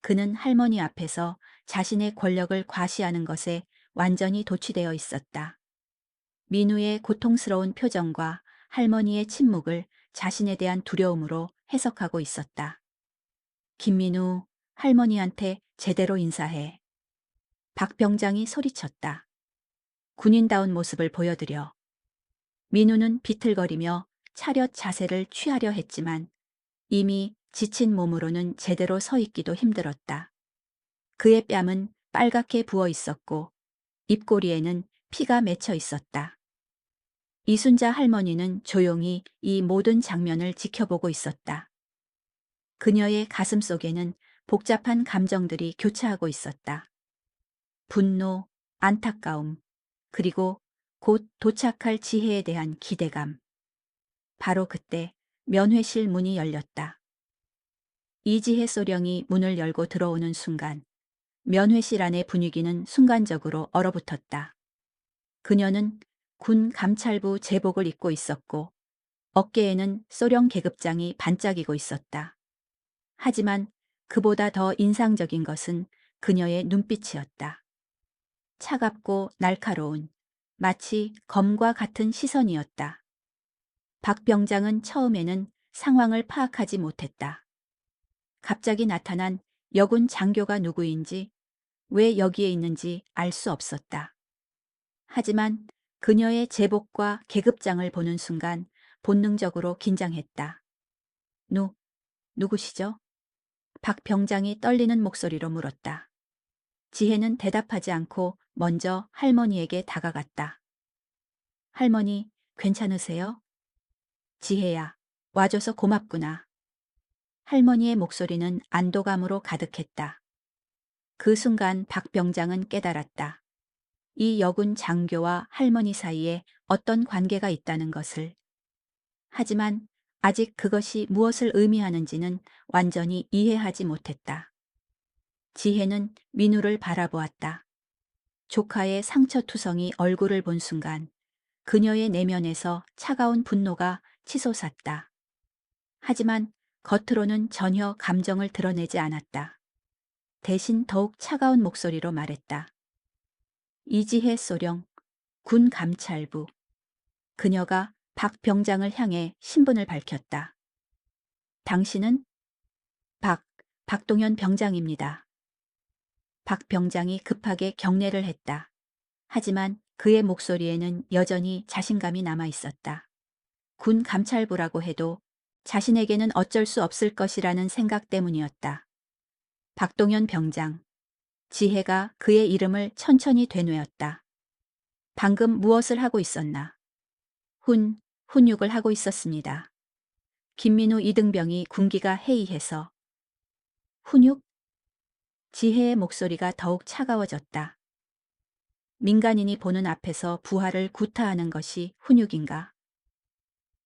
그는 할머니 앞에서 자신의 권력을 과시하는 것에 완전히 도취되어 있었다. 민우의 고통스러운 표정과 할머니의 침묵을 자신에 대한 두려움으로 해석하고 있었다. 김민우, 할머니한테 제대로 인사해. 박 병장이 소리쳤다. 군인다운 모습을 보여드려. 민우는 비틀거리며 차렷 자세를 취하려 했지만 이미 지친 몸으로는 제대로 서 있기도 힘들었다. 그의 뺨은 빨갛게 부어 있었고 입꼬리에는 피가 맺혀 있었다. 이순자 할머니는 조용히 이 모든 장면을 지켜보고 있었다. 그녀의 가슴 속에는 복잡한 감정들이 교차하고 있었다. 분노, 안타까움, 그리고 곧 도착할 지혜에 대한 기대감. 바로 그때 면회실 문이 열렸다. 이지혜 소령이 문을 열고 들어오는 순간 면회실 안의 분위기는 순간적으로 얼어붙었다. 그녀는 군 감찰부 제복을 입고 있었고 어깨에는 소령 계급장이 반짝이고 있었다. 하지만 그보다 더 인상적인 것은 그녀의 눈빛이었다. 차갑고 날카로운 마치 검과 같은 시선이었다. 박 병장은 처음에는 상황을 파악하지 못했다. 갑자기 나타난 여군 장교가 누구인지 왜 여기에 있는지 알 수 없었다. 하지만 그녀의 제복과 계급장을 보는 순간 본능적으로 긴장했다. 누구시죠? 박 병장이 떨리는 목소리로 물었다. 지혜는 대답하지 않고 먼저 할머니에게 다가갔다. 할머니, 괜찮으세요? 지혜야, 와줘서 고맙구나. 할머니의 목소리는 안도감으로 가득했다. 그 순간 박 병장은 깨달았다. 이 여군 장교와 할머니 사이에 어떤 관계가 있다는 것을. 하지만 아직 그것이 무엇을 의미하는지는 완전히 이해하지 못했다. 지혜는 민우를 바라보았다. 조카의 상처투성이 얼굴을 본 순간 그녀의 내면에서 차가운 분노가 치솟았다. 하지만 겉으로는 전혀 감정을 드러내지 않았다. 대신 더욱 차가운 목소리로 말했다. 이지혜 소령, 군 감찰부. 그녀가 박 병장을 향해 신분을 밝혔다. 당신은? 박동현 병장입니다. 박 병장이 급하게 경례를 했다. 하지만 그의 목소리에는 여전히 자신감이 남아 있었다. 군 감찰부라고 해도 자신에게는 어쩔 수 없을 것이라는 생각 때문이었다. 박동현 병장. 지혜가 그의 이름을 천천히 되뇌었다. 방금 무엇을 하고 있었나? 훈육을 하고 있었습니다. 김민우 이등병이 군기가 해이해서. 훈육? 지혜의 목소리가 더욱 차가워졌다. 민간인이 보는 앞에서 부하를 구타하는 것이 훈육인가?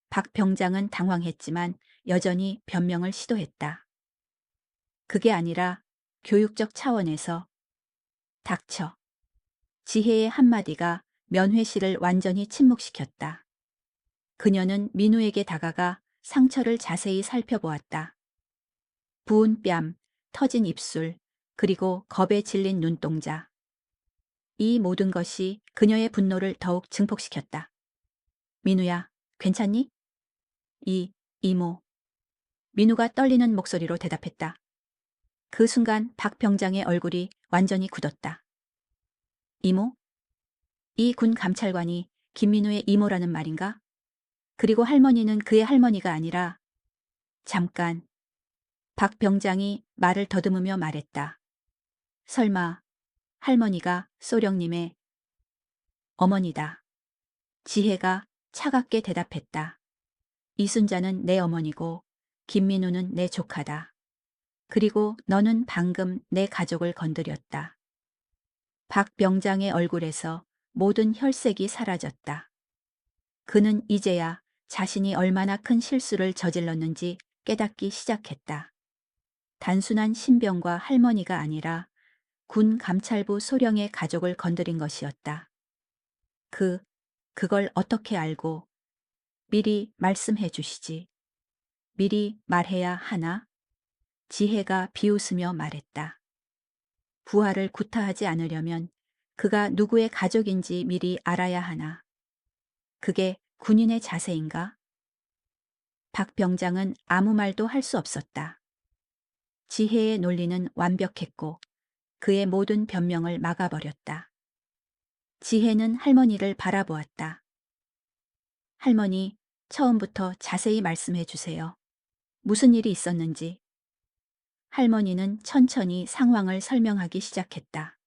박 병장은 당황했지만 여전히 변명을 시도했다. 그게 아니라 교육적 차원에서. 닥쳐. 지혜의 한마디가 면회 씨를 완전히 침묵시켰다. 그녀는 민우에게 다가가 상처를 자세히 살펴보았다. 부은 뺨, 터진 입술, 그리고 겁에 질린 눈동자. 이 모든 것이 그녀의 분노를 더욱 증폭시켰다. 민우야, 괜찮니? 이모. 민우가 떨리는 목소리로 대답했다. 그 순간 박 병장의 얼굴이 완전히 굳었다. 이모? 이 군 감찰관이 김민우의 이모라는 말인가? 그리고 할머니는 그의 할머니가 아니라. 잠깐. 박 병장이 말을 더듬으며 말했다. 설마 할머니가 소령님의 어머니다. 지혜가 차갑게 대답했다. 이순자는 내 어머니고 김민우는 내 조카다. 그리고 너는 방금 내 가족을 건드렸다. 박 병장의 얼굴에서 모든 혈색이 사라졌다. 그는 이제야 자신이 얼마나 큰 실수를 저질렀는지 깨닫기 시작했다. 단순한 신병과 할머니가 아니라 군 감찰부 소령의 가족을 건드린 것이었다. 그걸 어떻게 알고 미리 말씀해 주시지. 미리 말해야 하나? 지혜가 비웃으며 말했다. 부하를 구타하지 않으려면 그가 누구의 가족인지 미리 알아야 하나. 그게 군인의 자세인가? 박 병장은 아무 말도 할 수 없었다. 지혜의 논리는 완벽했고 그의 모든 변명을 막아버렸다. 지혜는 할머니를 바라보았다. 할머니, 처음부터 자세히 말씀해 주세요. 무슨 일이 있었는지. 할머니는 천천히 상황을 설명하기 시작했다.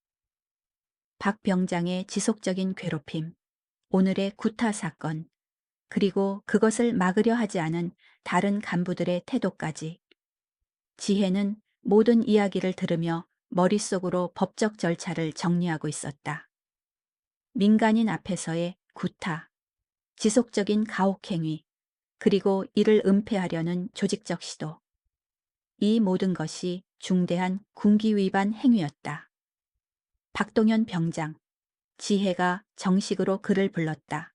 박 병장의 지속적인 괴롭힘, 오늘의 구타 사건, 그리고 그것을 막으려 하지 않은 다른 간부들의 태도까지. 지혜는 모든 이야기를 들으며 머릿속으로 법적 절차를 정리하고 있었다. 민간인 앞에서의 구타, 지속적인 가혹행위, 그리고 이를 은폐하려는 조직적 시도. 이 모든 것이 중대한 군기 위반 행위였다. 박동현 병장, 지혜가 정식으로 그를 불렀다.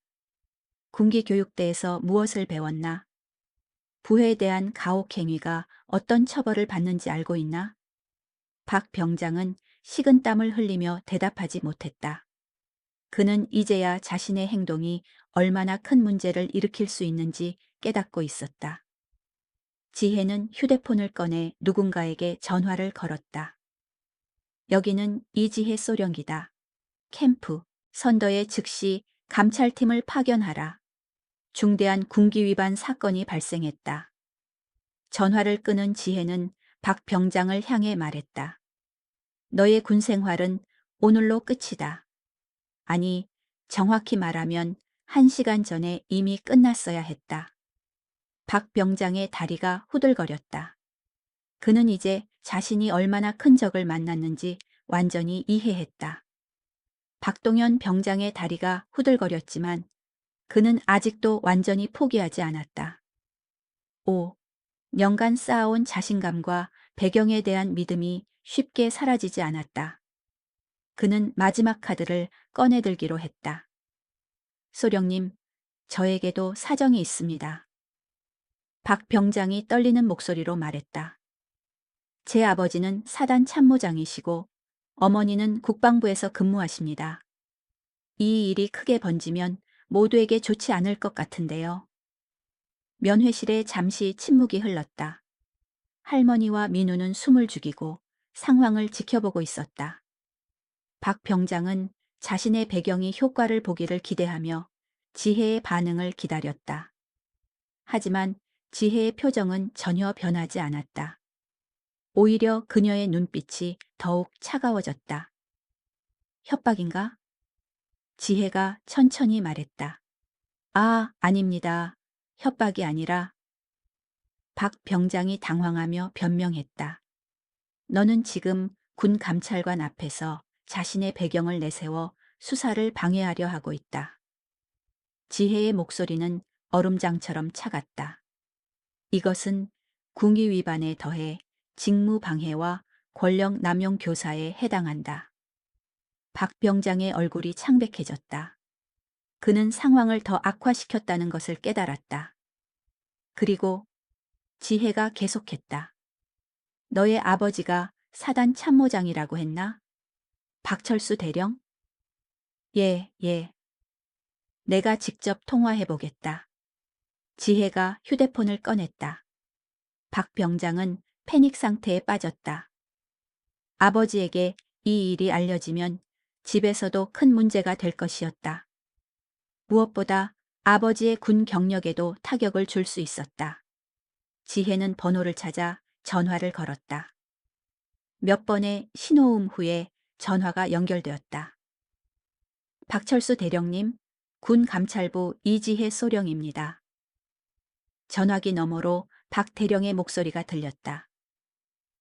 군기교육대에서 무엇을 배웠나? 부해에 대한 가혹행위가 어떤 처벌을 받는지 알고 있나? 박 병장은 식은땀을 흘리며 대답하지 못했다. 그는 이제야 자신의 행동이 얼마나 큰 문제를 일으킬 수 있는지 깨닫고 있었다. 지혜는 휴대폰을 꺼내 누군가에게 전화를 걸었다. 여기는 이지혜 소령이다. 캠프, 선더에 즉시 감찰팀을 파견하라. 중대한 군기 위반 사건이 발생했다. 전화를 끊은 지혜는 박 병장을 향해 말했다. 너의 군 생활은 오늘로 끝이다. 아니, 정확히 말하면 1시간 전에 이미 끝났어야 했다. 박 병장의 다리가 후들거렸다. 그는 이제 자신이 얼마나 큰 적을 만났는지 완전히 이해했다. 박동현 병장의 다리가 후들거렸지만 그는 아직도 완전히 포기하지 않았다. 5년간 쌓아온 자신감과 배경에 대한 믿음이 쉽게 사라지지 않았다. 그는 마지막 카드를 꺼내들기로 했다. 소령님, 저에게도 사정이 있습니다. 박 병장이 떨리는 목소리로 말했다. 제 아버지는 사단 참모장이시고 어머니는 국방부에서 근무하십니다. 이 일이 크게 번지면 모두에게 좋지 않을 것 같은데요. 면회실에 잠시 침묵이 흘렀다. 할머니와 민우는 숨을 죽이고 상황을 지켜보고 있었다. 박 병장은 자신의 배경이 효과를 보기를 기대하며 지혜의 반응을 기다렸다. 하지만 지혜의 표정은 전혀 변하지 않았다. 오히려 그녀의 눈빛이 더욱 차가워졌다. 협박인가? 지혜가 천천히 말했다. 아, 아닙니다. 협박이 아니라. 박 병장이 당황하며 변명했다. 너는 지금 군 감찰관 앞에서 자신의 배경을 내세워 수사를 방해하려 하고 있다. 지혜의 목소리는 얼음장처럼 차갔다. 이것은 궁의 위반에 더해 직무방해와 권력 남용 교사에 해당한다. 박 병장의 얼굴이 창백해졌다. 그는 상황을 더 악화시켰다는 것을 깨달았다. 그리고 지혜가 계속했다. 너의 아버지가 사단 참모장이라고 했나? 박철수 대령? 예, 예. 내가 직접 통화해보겠다. 지혜가 휴대폰을 꺼냈다. 박 병장은 패닉 상태에 빠졌다. 아버지에게 이 일이 알려지면 집에서도 큰 문제가 될 것이었다. 무엇보다 아버지의 군 경력에도 타격을 줄 수 있었다. 지혜는 번호를 찾아 전화를 걸었다. 몇 번의 신호음 후에 전화가 연결되었다. 박철수 대령님, 군 감찰부 이지혜 소령입니다. 전화기 너머로 박 대령의 목소리가 들렸다.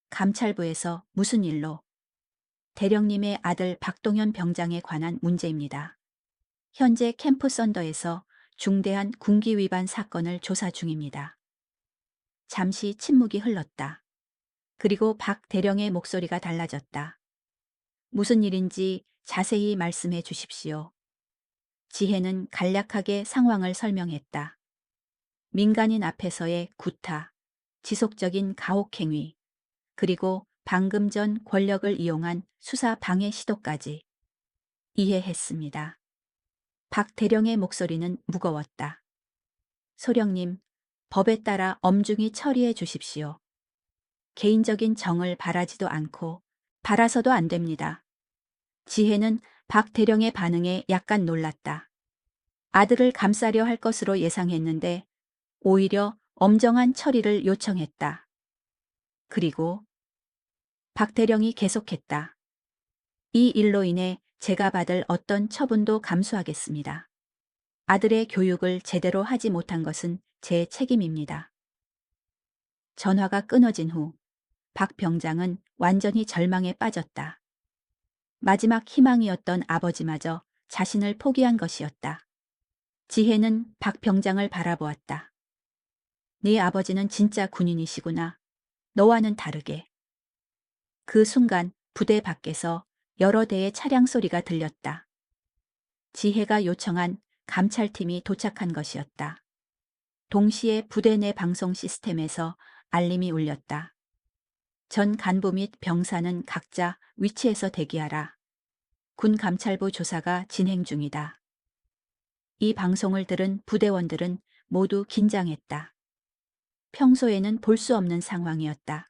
감찰부에서 무슨 일로? 대령님의 아들 박동현 병장에 관한 문제입니다. 현재 캠프 썬더에서 중대한 군기 위반 사건을 조사 중입니다. 잠시 침묵이 흘렀다. 그리고 박 대령의 목소리가 달라졌다. 무슨 일인지 자세히 말씀해 주십시오. 지혜는 간략하게 상황을 설명했다. 민간인 앞에서의 구타, 지속적인 가혹행위, 그리고 방금 전 권력을 이용한 수사 방해 시도까지. 이해했습니다. 박 대령의 목소리는 무거웠다. 소령님, 법에 따라 엄중히 처리해 주십시오. 개인적인 정을 바라지도 않고 바라서도 안 됩니다. 지혜는 박 대령의 반응에 약간 놀랐다. 아들을 감싸려 할 것으로 예상했는데 오히려 엄정한 처리를 요청했다. 그리고 박 대령이 계속했다. 이 일로 인해 제가 받을 어떤 처분도 감수하겠습니다. 아들의 교육을 제대로 하지 못한 것은 제 책임입니다. 전화가 끊어진 후 박 병장은 완전히 절망에 빠졌다. 마지막 희망이었던 아버지마저 자신을 포기한 것이었다. 지혜는 박 병장을 바라보았다. 네 아버지는 진짜 군인이시구나. 너와는 다르게. 그 순간 부대 밖에서 여러 대의 차량 소리가 들렸다. 지혜가 요청한 감찰팀이 도착한 것이었다. 동시에 부대 내 방송 시스템에서 알림이 울렸다. 전 간부 및 병사는 각자 위치에서 대기하라. 군 감찰부 조사가 진행 중이다. 이 방송을 들은 부대원들은 모두 긴장했다. 평소에는 볼 수 없는 상황이었다.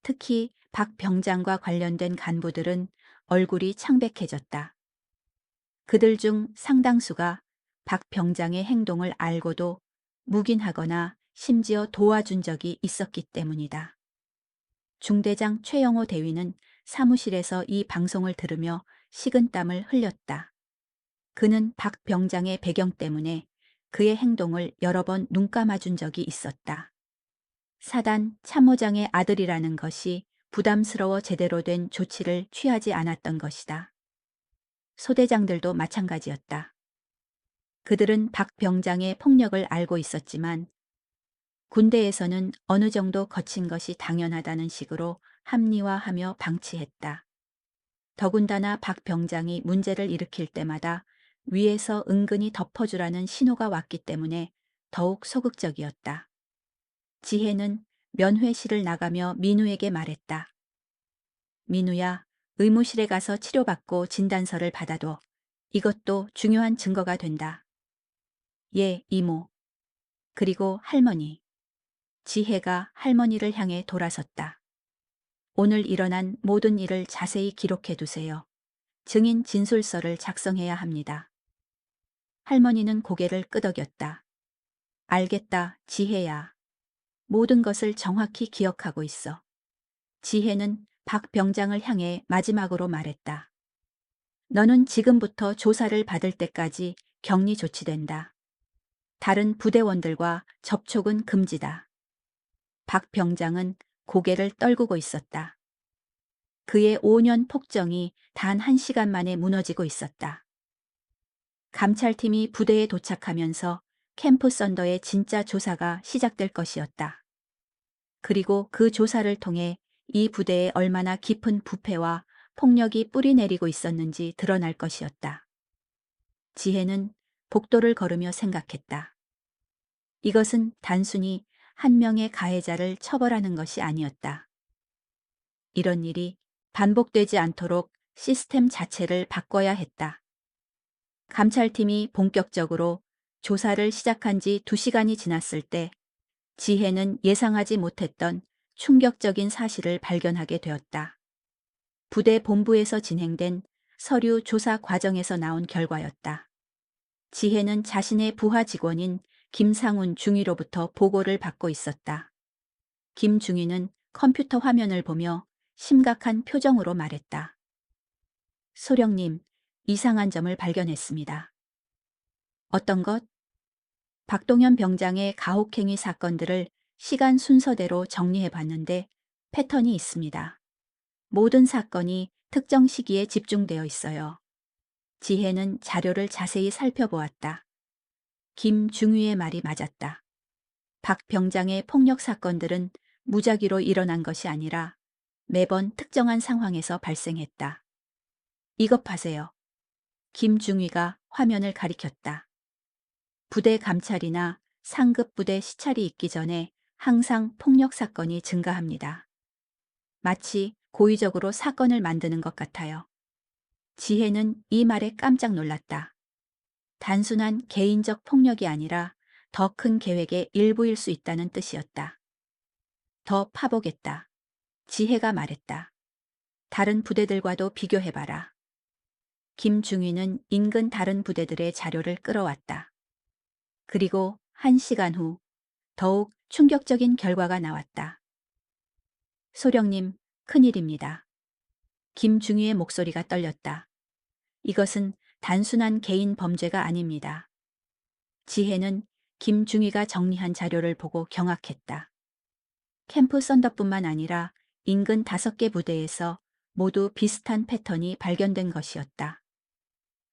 특히 박 병장과 관련된 간부들은 얼굴이 창백해졌다. 그들 중 상당수가 박 병장의 행동을 알고도 묵인하거나 심지어 도와준 적이 있었기 때문이다. 중대장 최영호 대위는 사무실에서 이 방송을 들으며 식은땀을 흘렸다. 그는 박 병장의 배경 때문에 그의 행동을 여러 번 눈감아준 적이 있었다. 사단 참모장의 아들이라는 것이 부담스러워 제대로 된 조치를 취하지 않았던 것이다. 소대장들도 마찬가지였다. 그들은 박 병장의 폭력을 알고 있었지만 군대에서는 어느 정도 거친 것이 당연하다는 식으로 합리화하며 방치했다. 더군다나 박 병장이 문제를 일으킬 때마다 위에서 은근히 덮어주라는 신호가 왔기 때문에 더욱 소극적이었다. 지혜는 면회실을 나가며 민우에게 말했다. 민우야, 의무실에 가서 치료받고 진단서를 받아둬. 이것도 중요한 증거가 된다. 예, 이모. 그리고 할머니. 지혜가 할머니를 향해 돌아섰다. 오늘 일어난 모든 일을 자세히 기록해 두세요. 증인 진술서를 작성해야 합니다. 할머니는 고개를 끄덕였다. 알겠다, 지혜야. 모든 것을 정확히 기억하고 있어. 지혜는 박 병장을 향해 마지막으로 말했다. 너는 지금부터 조사를 받을 때까지 격리 조치된다. 다른 부대원들과 접촉은 금지다. 박 병장은 고개를 떨구고 있었다. 그의 5년 폭정이 단 1시간 만에 무너지고 있었다. 감찰팀이 부대에 도착하면서 캠프 썬더의 진짜 조사가 시작될 것이었다. 그리고 그 조사를 통해 이 부대에 얼마나 깊은 부패와 폭력이 뿌리내리고 있었는지 드러날 것이었다. 지혜는 복도를 걸으며 생각했다. 이것은 단순히 한 명의 가해자를 처벌하는 것이 아니었다. 이런 일이 반복되지 않도록 시스템 자체를 바꿔야 했다. 감찰팀이 본격적으로 조사를 시작한 지 2시간이 지났을 때 지혜는 예상하지 못했던 충격적인 사실을 발견하게 되었다. 부대 본부에서 진행된 서류 조사 과정에서 나온 결과였다. 지혜는 자신의 부하 직원인 김상훈 중위로부터 보고를 받고 있었다. 김 중위는 컴퓨터 화면을 보며 심각한 표정으로 말했다. 소령님, 이상한 점을 발견했습니다. 어떤 것? 박동현 병장의 가혹행위 사건들을 시간 순서대로 정리해 봤는데 패턴이 있습니다. 모든 사건이 특정 시기에 집중되어 있어요. 지혜는 자료를 자세히 살펴보았다. 김 중위의 말이 맞았다. 박 병장의 폭력 사건들은 무작위로 일어난 것이 아니라 매번 특정한 상황에서 발생했다. 이것 봐세요. 김 중위가 화면을 가리켰다. 부대 감찰이나 상급 부대 시찰이 있기 전에 항상 폭력 사건이 증가합니다. 마치 고의적으로 사건을 만드는 것 같아요. 지혜는 이 말에 깜짝 놀랐다. 단순한 개인적 폭력이 아니라 더 큰 계획의 일부일 수 있다는 뜻이었다. 더 파보겠다. 지혜가 말했다. 다른 부대들과도 비교해봐라. 김중위는 인근 다른 부대들의 자료를 끌어왔다. 그리고 1시간 후 더욱 충격적인 결과가 나왔다. 소령님, 큰일입니다. 김중위의 목소리가 떨렸다. 이것은 단순한 개인 범죄가 아닙니다. 지혜는 김중위가 정리한 자료를 보고 경악했다. 캠프 썬더뿐만 아니라 인근 5개 부대에서 모두 비슷한 패턴이 발견된 것이었다.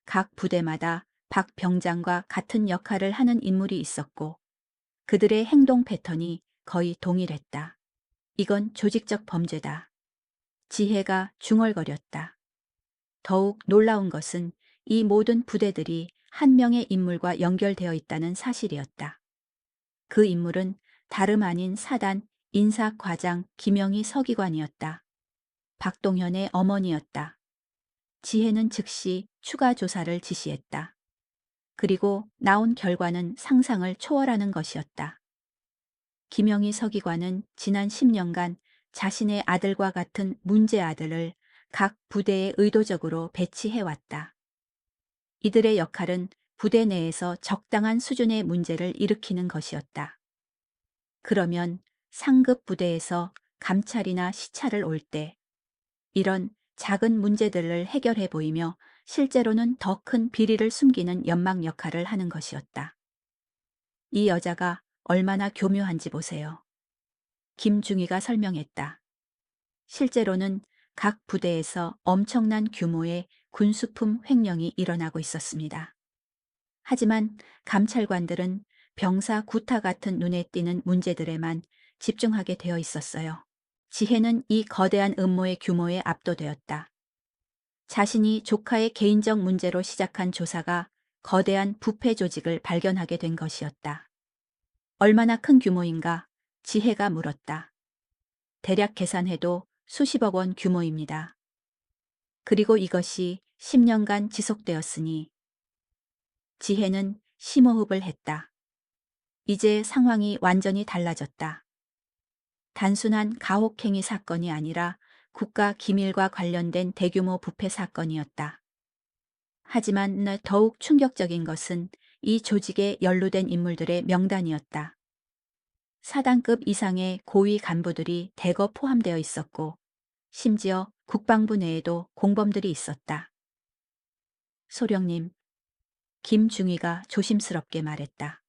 각 부대마다 박 병장과 같은 역할을 하는 인물이 있었고 그들의 행동 패턴이 거의 동일했다. 이건 조직적 범죄다. 지혜가 중얼거렸다. 더욱 놀라운 것은 이 모든 부대들이 한 명의 인물과 연결되어 있다는 사실이었다. 그 인물은 다름 아닌 사단 인사과장 김영희 서기관이었다. 박동현의 어머니였다. 지혜는 즉시 추가 조사를 지시했다. 그리고 나온 결과는 상상을 초월하는 것이었다. 김영희 서기관은 지난 10년간 자신의 아들과 같은 문제 아들을 각 부대에 의도적으로 배치해왔다. 이들의 역할은 부대 내에서 적당한 수준의 문제를 일으키는 것이었다. 그러면 상급 부대에서 감찰이나 시찰을 올 때 이런 작은 문제들을 해결해 보이며 실제로는 더 큰 비리를 숨기는 연막 역할을 하는 것이었다. 이 여자가 얼마나 교묘한지 보세요. 김중희가 설명했다. 실제로는 각 부대에서 엄청난 규모의 군수품 횡령이 일어나고 있었습니다. 하지만 감찰관들은 병사 구타 같은 눈에 띄는 문제들에만 집중하게 되어 있었어요. 지혜는 이 거대한 음모의 규모에 압도되었다. 자신이 조카의 개인적 문제로 시작한 조사가 거대한 부패 조직을 발견하게 된 것이었다. 얼마나 큰 규모인가? 지혜가 물었다. 대략 계산해도 수십억 원 규모입니다. 그리고 이것이 10년간 지속되었으니 지혜는 심호흡을 했다. 이제 상황이 완전히 달라졌다. 단순한 가혹행위 사건이 아니라 국가 기밀과 관련된 대규모 부패 사건이었다. 하지만 더욱 충격적인 것은 이 조직에 연루된 인물들의 명단이었다. 사단급 이상의 고위 간부들이 대거 포함되어 있었고, 심지어 국방부 내에도 공범들이 있었다. 소령님, 김중희가 조심스럽게 말했다.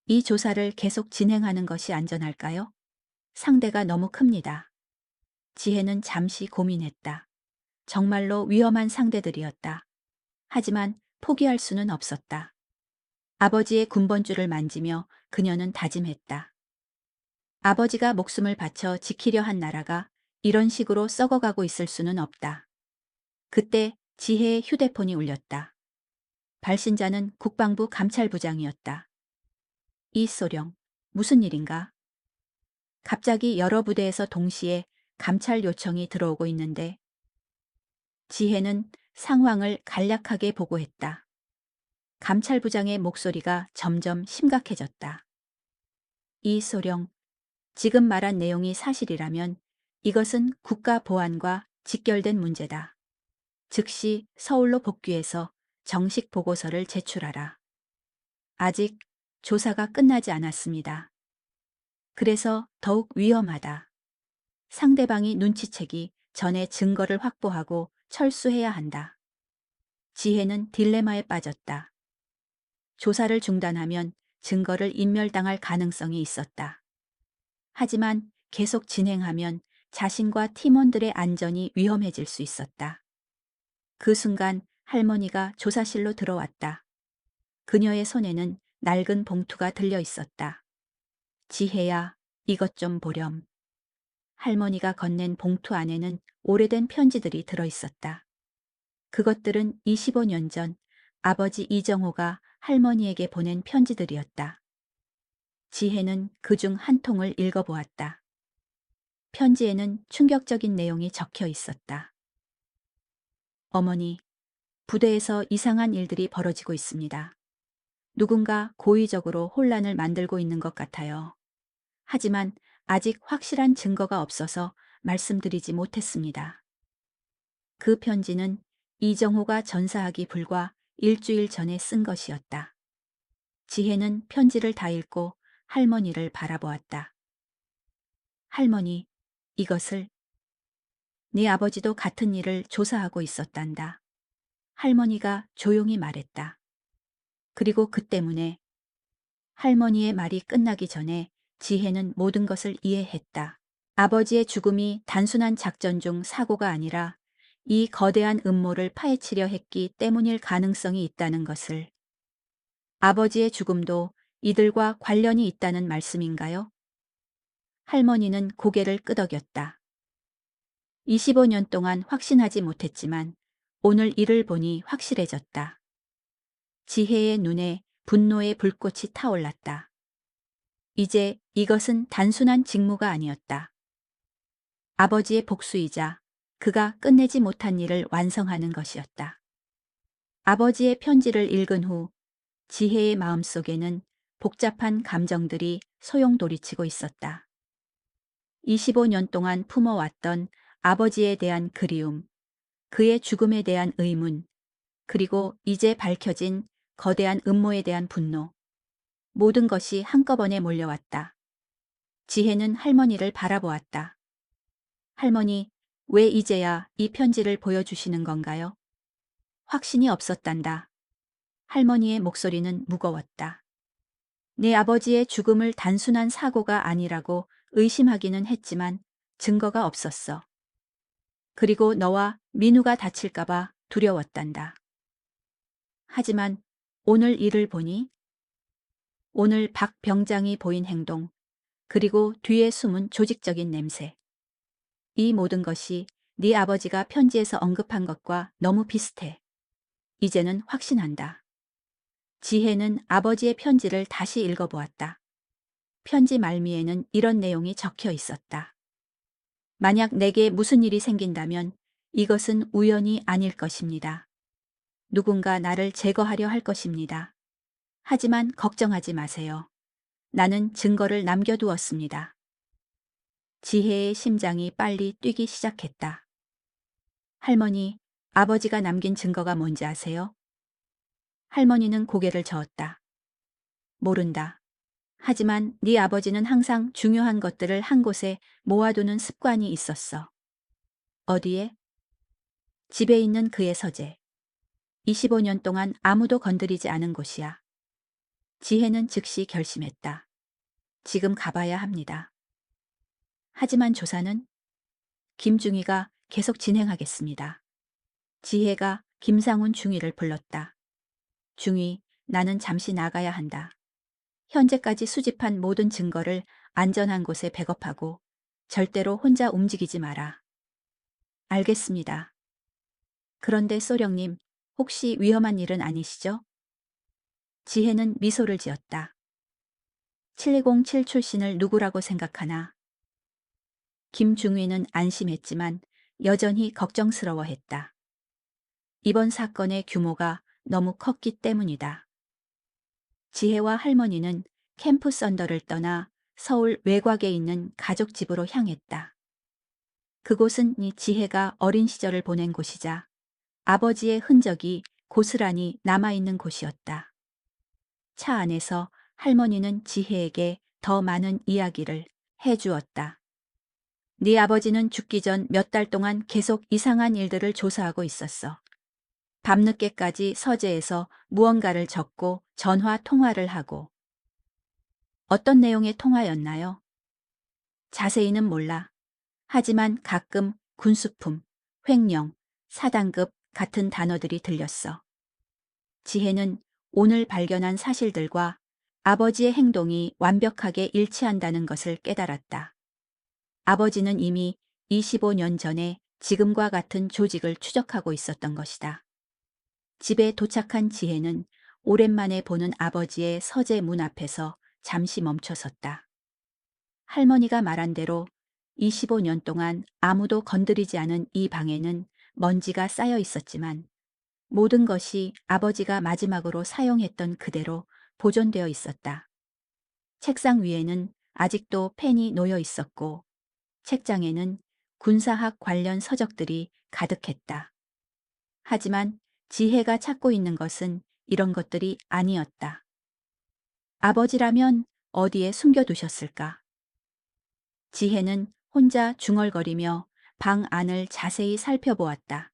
이 조사를 계속 진행하는 것이 안전할까요? 상대가 너무 큽니다. 지혜는 잠시 고민했다. 정말로 위험한 상대들이었다. 하지만 포기할 수는 없었다. 아버지의 군번줄을 만지며 그녀는 다짐했다. 아버지가 목숨을 바쳐 지키려 한 나라가 이런 식으로 썩어가고 있을 수는 없다. 그때 지혜의 휴대폰이 울렸다. 발신자는 국방부 감찰부장이었다. 이소령, 무슨 일인가? 갑자기 여러 부대에서 동시에 감찰 요청이 들어오고 있는데 지혜는 상황을 간략하게 보고했다. 감찰부장의 목소리가 점점 심각해졌다. 이소령, 지금 말한 내용이 사실이라면 이것은 국가 보안과 직결된 문제다. 즉시 서울로 복귀해서 정식 보고서를 제출하라. 아직 조사가 끝나지 않았습니다. 그래서 더욱 위험하다. 상대방이 눈치채기 전에 증거를 확보하고 철수해야 한다. 지혜는 딜레마에 빠졌다. 조사를 중단하면 증거를 인멸당할 가능성이 있었다. 하지만 계속 진행하면 자신과 팀원들의 안전이 위험해질 수 있었다. 그 순간 할머니가 조사실로 들어왔다. 그녀의 손에는 낡은 봉투가 들려 있었다. 지혜야, 이것 좀 보렴. 할머니가 건넨 봉투 안에는 오래된 편지들이 들어 있었다. 그것들은 25년 전 아버지 이정호가 할머니에게 보낸 편지들이었다. 지혜는 그중 한 통을 읽어보았다. 편지에는 충격적인 내용이 적혀 있었다. 어머니, 부대에서 이상한 일들이 벌어지고 있습니다. 누군가 고의적으로 혼란을 만들고 있는 것 같아요. 하지만 아직 확실한 증거가 없어서 말씀드리지 못했습니다. 그 편지는 이정호가 전사하기 불과 일주일 전에 쓴 것이었다. 지혜는 편지를 다 읽고 할머니를 바라보았다. 할머니, 이것을 네 아버지도 같은 일을 조사하고 있었단다. 할머니가 조용히 말했다. 그리고 그 때문에 할머니의 말이 끝나기 전에 지혜는 모든 것을 이해했다. 아버지의 죽음이 단순한 작전 중 사고가 아니라 이 거대한 음모를 파헤치려 했기 때문일 가능성이 있다는 것을. 아버지의 죽음도 이들과 관련이 있다는 말씀인가요? 할머니는 고개를 끄덕였다. 25년 동안 확신하지 못했지만 오늘 일을 보니 확실해졌다. 지혜의 눈에 분노의 불꽃이 타올랐다. 이제 이것은 단순한 직무가 아니었다. 아버지의 복수이자 그가 끝내지 못한 일을 완성하는 것이었다. 아버지의 편지를 읽은 후 지혜의 마음속에는 복잡한 감정들이 소용돌이치고 있었다. 25년 동안 품어왔던 아버지에 대한 그리움, 그의 죽음에 대한 의문, 그리고 이제 밝혀진 거대한 음모에 대한 분노, 모든 것이 한꺼번에 몰려왔다. 지혜는 할머니를 바라보았다. 할머니, 왜 이제야 이 편지를 보여주시는 건가요? 확신이 없었단다. 할머니의 목소리는 무거웠다. 내 아버지의 죽음을 단순한 사고가 아니라고 의심하기는 했지만 증거가 없었어. 그리고 너와 민우가 다칠까봐 두려웠단다. 하지만 오늘 일을 보니 오늘 박 병장이 보인 행동, 그리고 뒤에 숨은 조직적인 냄새. 이 모든 것이 네 아버지가 편지에서 언급한 것과 너무 비슷해. 이제는 확신한다. 지혜는 아버지의 편지를 다시 읽어보았다. 편지 말미에는 이런 내용이 적혀 있었다. 만약 내게 무슨 일이 생긴다면 이것은 우연이 아닐 것입니다. 누군가 나를 제거하려 할 것입니다. 하지만 걱정하지 마세요. 나는 증거를 남겨두었습니다. 지혜의 심장이 빨리 뛰기 시작했다. 할머니, 아버지가 남긴 증거가 뭔지 아세요? 할머니는 고개를 저었다. 모른다. 하지만 네 아버지는 항상 중요한 것들을 한 곳에 모아두는 습관이 있었어. 어디에? 집에 있는 그의 서재. 25년 동안 아무도 건드리지 않은 곳이야. 지혜는 즉시 결심했다. 지금 가봐야 합니다. 하지만 조사는 김중희가 계속 진행하겠습니다. 지혜가 김상훈 중위를 불렀다. 중위, 나는 잠시 나가야 한다. 현재까지 수집한 모든 증거를 안전한 곳에 백업하고 절대로 혼자 움직이지 마라. 알겠습니다. 그런데 소령님, 혹시 위험한 일은 아니시죠? 지혜는 미소를 지었다. 7207 출신을 누구라고 생각하나? 김중위는 안심했지만 여전히 걱정스러워했다. 이번 사건의 규모가 너무 컸기 때문이다. 지혜와 할머니는 캠프 썬더를 떠나 서울 외곽에 있는 가족 집으로 향했다. 그곳은 이 지혜가 어린 시절을 보낸 곳이자 아버지의 흔적이 고스란히 남아있는 곳이었다. 차 안에서 할머니는 지혜에게 더 많은 이야기를 해주었다. 네 아버지는 죽기 전 몇 달 동안 계속 이상한 일들을 조사하고 있었어. 밤늦게까지 서재에서 무언가를 적고 전화 통화를 하고. 어떤 내용의 통화였나요? 자세히는 몰라. 하지만 가끔 군수품, 횡령, 사단급 같은 단어들이 들렸어. 지혜는 오늘 발견한 사실들과 아버지의 행동이 완벽하게 일치한다는 것을 깨달았다. 아버지는 이미 25년 전에 지금과 같은 조직을 추적하고 있었던 것이다. 집에 도착한 지혜는 오랜만에 보는 아버지의 서재 문 앞에서 잠시 멈춰섰다. 할머니가 말한 대로 25년 동안 아무도 건드리지 않은 이 방에는 먼지가 쌓여 있었지만 모든 것이 아버지가 마지막으로 사용했던 그대로 보존되어 있었다. 책상 위에는 아직도 펜이 놓여 있었고 책장에는 군사학 관련 서적들이 가득했다. 하지만 지혜가 찾고 있는 것은 이런 것들이 아니었다. 아버지라면 어디에 숨겨두셨을까? 지혜는 혼자 중얼거리며 방 안을 자세히 살펴보았다.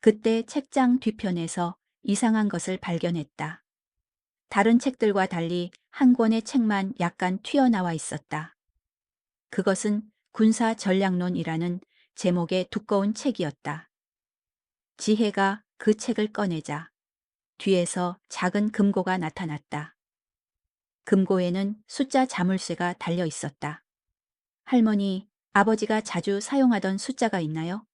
그때 책장 뒤편에서 이상한 것을 발견했다. 다른 책들과 달리 한 권의 책만 약간 튀어나와 있었다. 그것은 군사 전략론이라는 제목의 두꺼운 책이었다. 지혜가 그 책을 꺼내자 뒤에서 작은 금고가 나타났다. 금고에는 숫자 자물쇠가 달려 있었다. 할머니, 아버지가 자주 사용하던 숫자가 있나요?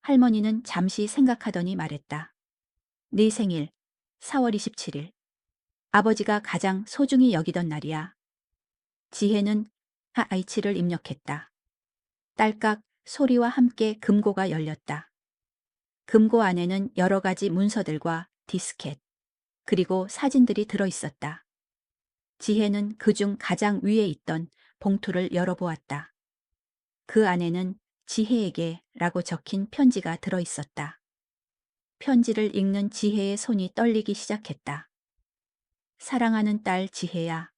할머니는 잠시 생각하더니 말했다. 네 생일, 4월 27일. 아버지가 가장 소중히 여기던 날이야. 지혜는 하아이치를 입력했다. 딸깍 소리와 함께 금고가 열렸다. 금고 안에는 여러 가지 문서들과 디스켓, 그리고 사진들이 들어있었다. 지혜는 그중 가장 위에 있던 봉투를 열어보았다. 그 안에는 지혜에게 라고 적힌 편지가 들어있었다. 편지를 읽는 지혜의 손이 떨리기 시작했다. 사랑하는 딸 지혜야.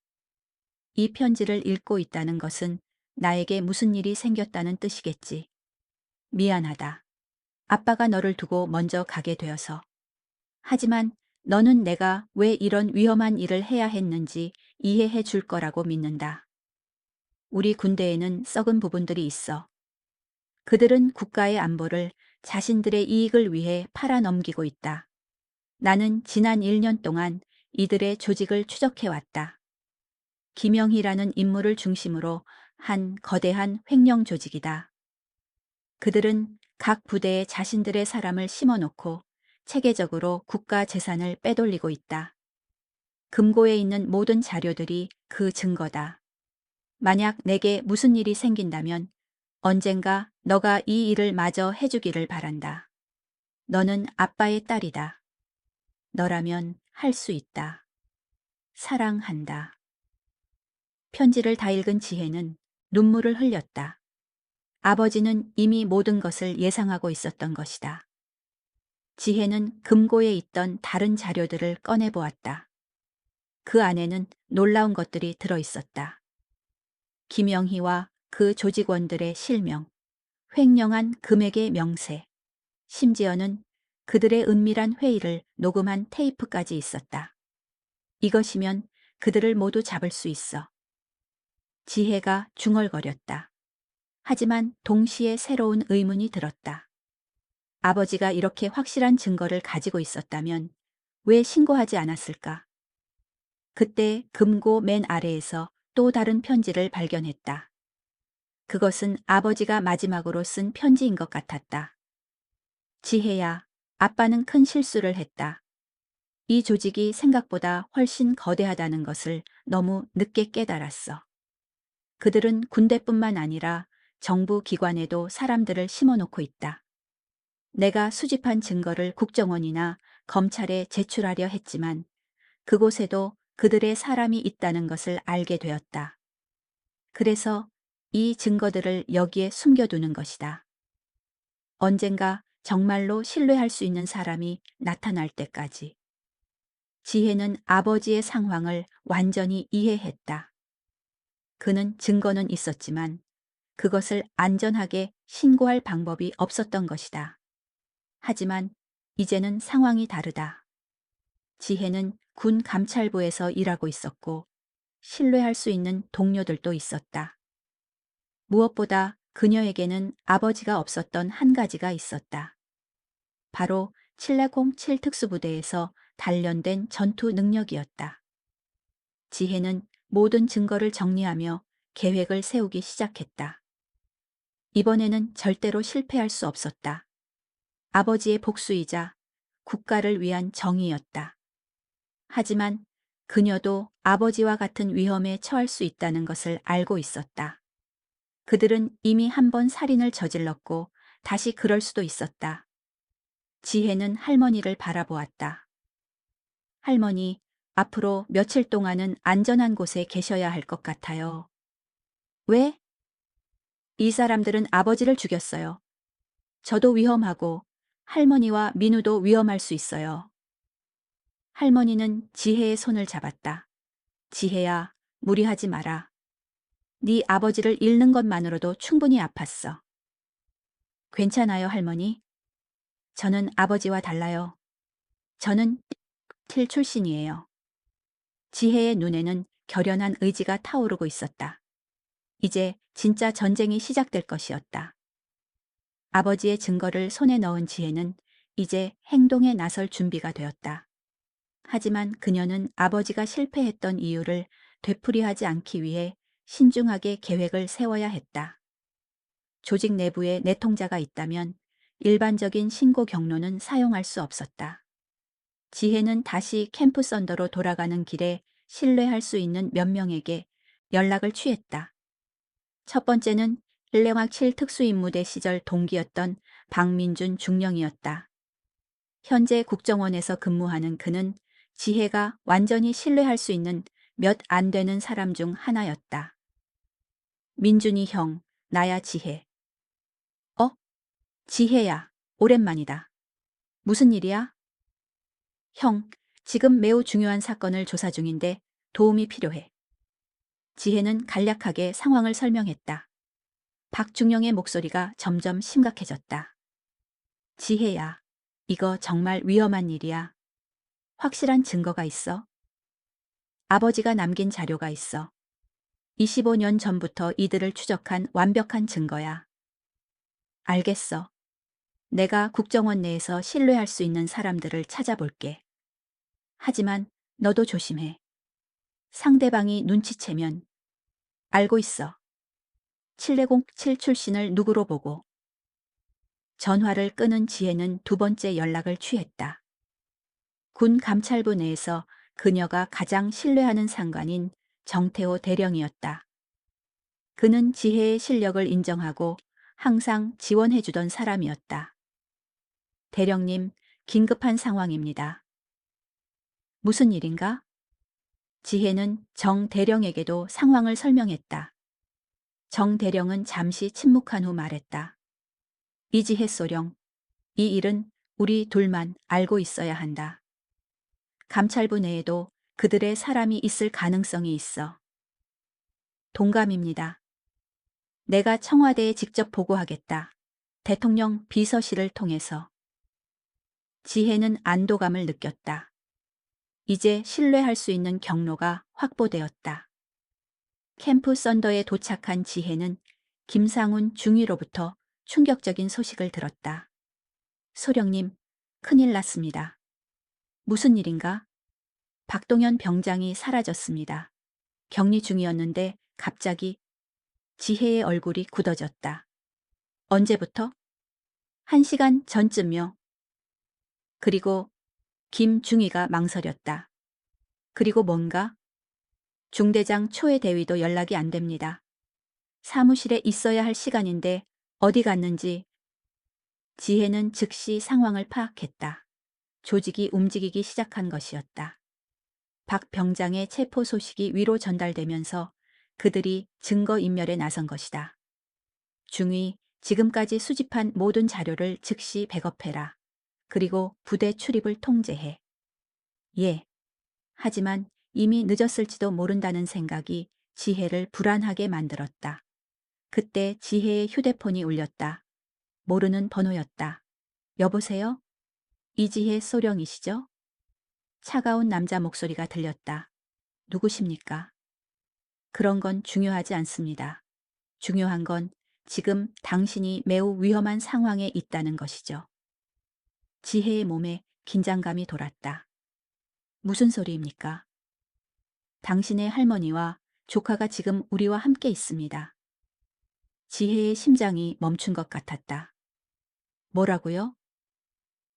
이 편지를 읽고 있다는 것은 나에게 무슨 일이 생겼다는 뜻이겠지. 미안하다. 아빠가 너를 두고 먼저 가게 되어서. 하지만 너는 내가 왜 이런 위험한 일을 해야 했는지 이해해 줄 거라고 믿는다. 우리 군대에는 썩은 부분들이 있어. 그들은 국가의 안보를 자신들의 이익을 위해 팔아넘기고 있다. 나는 지난 1년 동안 이들의 조직을 추적해왔다. 김영희라는 인물을 중심으로 한 거대한 횡령 조직이다. 그들은 각 부대에 자신들의 사람을 심어놓고 체계적으로 국가 재산을 빼돌리고 있다. 금고에 있는 모든 자료들이 그 증거다. 만약 내게 무슨 일이 생긴다면 언젠가 너가 이 일을 마저 해주기를 바란다. 너는 아빠의 딸이다. 너라면 할 수 있다. 사랑한다. 편지를 다 읽은 지혜는 눈물을 흘렸다. 아버지는 이미 모든 것을 예상하고 있었던 것이다. 지혜는 금고에 있던 다른 자료들을 꺼내보았다. 그 안에는 놀라운 것들이 들어있었다. 김영희와 그 조직원들의 실명, 횡령한 금액의 명세, 심지어는 그들의 은밀한 회의를 녹음한 테이프까지 있었다. 이것이면 그들을 모두 잡을 수 있어. 지혜가 중얼거렸다. 하지만 동시에 새로운 의문이 들었다. 아버지가 이렇게 확실한 증거를 가지고 있었다면 왜 신고하지 않았을까? 그때 금고 맨 아래에서 또 다른 편지를 발견했다. 그것은 아버지가 마지막으로 쓴 편지인 것 같았다. 지혜야, 아빠는 큰 실수를 했다. 이 조직이 생각보다 훨씬 거대하다는 것을 너무 늦게 깨달았어. 그들은 군대뿐만 아니라 정부 기관에도 사람들을 심어놓고 있다. 내가 수집한 증거를 국정원이나 검찰에 제출하려 했지만 그곳에도 그들의 사람이 있다는 것을 알게 되었다. 그래서 이 증거들을 여기에 숨겨두는 것이다. 언젠가 정말로 신뢰할 수 있는 사람이 나타날 때까지. 지혜는 아버지의 상황을 완전히 이해했다. 그는 증거는 있었지만 그것을 안전하게 신고할 방법이 없었던 것이다. 하지만 이제는 상황이 다르다. 지혜는 군 감찰부에서 일하고 있었고 신뢰할 수 있는 동료들도 있었다. 무엇보다 그녀에게는 아버지가 없었던 한 가지가 있었다. 바로 707 특수부대에서 단련된 전투 능력이었다. 지혜는 모든 증거를 정리하며 계획을 세우기 시작했다. 이번에는 절대로 실패할 수 없었다. 아버지의 복수이자 국가를 위한 정의였다. 하지만 그녀도 아버지와 같은 위험에 처할 수 있다는 것을 알고 있었다. 그들은 이미 한 번 살인을 저질렀고 다시 그럴 수도 있었다. 지혜는 할머니를 바라보았다. 할머니, 앞으로 며칠 동안은 안전한 곳에 계셔야 할 것 같아요. 왜? 이 사람들은 아버지를 죽였어요. 저도 위험하고 할머니와 민우도 위험할 수 있어요. 할머니는 지혜의 손을 잡았다. 지혜야, 무리하지 마라. 네 아버지를 잃는 것만으로도 충분히 아팠어. 괜찮아요, 할머니. 저는 아버지와 달라요. 저는 틸 출신이에요. 지혜의 눈에는 결연한 의지가 타오르고 있었다. 이제 진짜 전쟁이 시작될 것이었다. 아버지의 증거를 손에 넣은 지혜는 이제 행동에 나설 준비가 되었다. 하지만 그녀는 아버지가 실패했던 이유를 되풀이하지 않기 위해 신중하게 계획을 세워야 했다. 조직 내부에 내통자가 있다면 일반적인 신고 경로는 사용할 수 없었다. 지혜는 다시 캠프 썬더로 돌아가는 길에 신뢰할 수 있는 몇 명에게 연락을 취했다. 첫 번째는 1령학7 특수임무대 시절 동기였던 박민준 중령이었다. 현재 국정원에서 근무하는 그는 지혜가 완전히 신뢰할 수 있는 몇 안 되는 사람 중 하나였다. 민준이 형, 나야 지혜. 어? 지혜야, 오랜만이다. 무슨 일이야? 형, 지금 매우 중요한 사건을 조사 중인데 도움이 필요해. 지혜는 간략하게 상황을 설명했다. 박중영의 목소리가 점점 심각해졌다. 지혜야, 이거 정말 위험한 일이야. 확실한 증거가 있어? 아버지가 남긴 자료가 있어. 25년 전부터 이들을 추적한 완벽한 증거야. 알겠어. 내가 국정원 내에서 신뢰할 수 있는 사람들을 찾아볼게. 하지만 너도 조심해. 상대방이 눈치채면 알고 있어. 707 출신을 누구로 보고. 전화를 끊은 지혜는 두 번째 연락을 취했다. 군 감찰부 내에서 그녀가 가장 신뢰하는 상관인 정태호 대령이었다. 그는 지혜의 실력을 인정하고 항상 지원해주던 사람이었다. 대령님, 긴급한 상황입니다. 무슨 일인가? 지혜는 정 대령에게도 상황을 설명했다. 정 대령은 잠시 침묵한 후 말했다. 이지혜 소령, 이 일은 우리 둘만 알고 있어야 한다. 감찰부 내에도 그들의 사람이 있을 가능성이 있어. 동감입니다. 내가 청와대에 직접 보고하겠다. 대통령 비서실을 통해서. 지혜는 안도감을 느꼈다. 이제 신뢰할 수 있는 경로가 확보되었다. 캠프 썬더에 도착한 지혜는 김상훈 중위로부터 충격적인 소식을 들었다. 소령님, 큰일 났습니다. 무슨 일인가? 박동현 병장이 사라졌습니다. 격리 중이었는데 갑자기 지혜의 얼굴이 굳어졌다. 언제부터? 1시간 전쯤요. 그리고 김중희가 망설였다. 그리고 뭔가? 중대장 초회 대위도 연락이 안 됩니다. 사무실에 있어야 할 시간인데 어디 갔는지. 지혜는 즉시 상황을 파악했다. 조직이 움직이기 시작한 것이었다. 박 병장의 체포 소식이 위로 전달되면서 그들이 증거인멸에 나선 것이다. 중위, 지금까지 수집한 모든 자료를 즉시 백업해라. 그리고 부대 출입을 통제해. 예. 하지만 이미 늦었을지도 모른다는 생각이 지혜를 불안하게 만들었다. 그때 지혜의 휴대폰이 울렸다. 모르는 번호였다. 여보세요? 이지혜 소령이시죠? 차가운 남자 목소리가 들렸다. 누구십니까? 그런 건 중요하지 않습니다. 중요한 건 지금 당신이 매우 위험한 상황에 있다는 것이죠. 지혜의 몸에 긴장감이 돌았다. 무슨 소리입니까? 당신의 할머니와 조카가 지금 우리와 함께 있습니다. 지혜의 심장이 멈춘 것 같았다. 뭐라고요?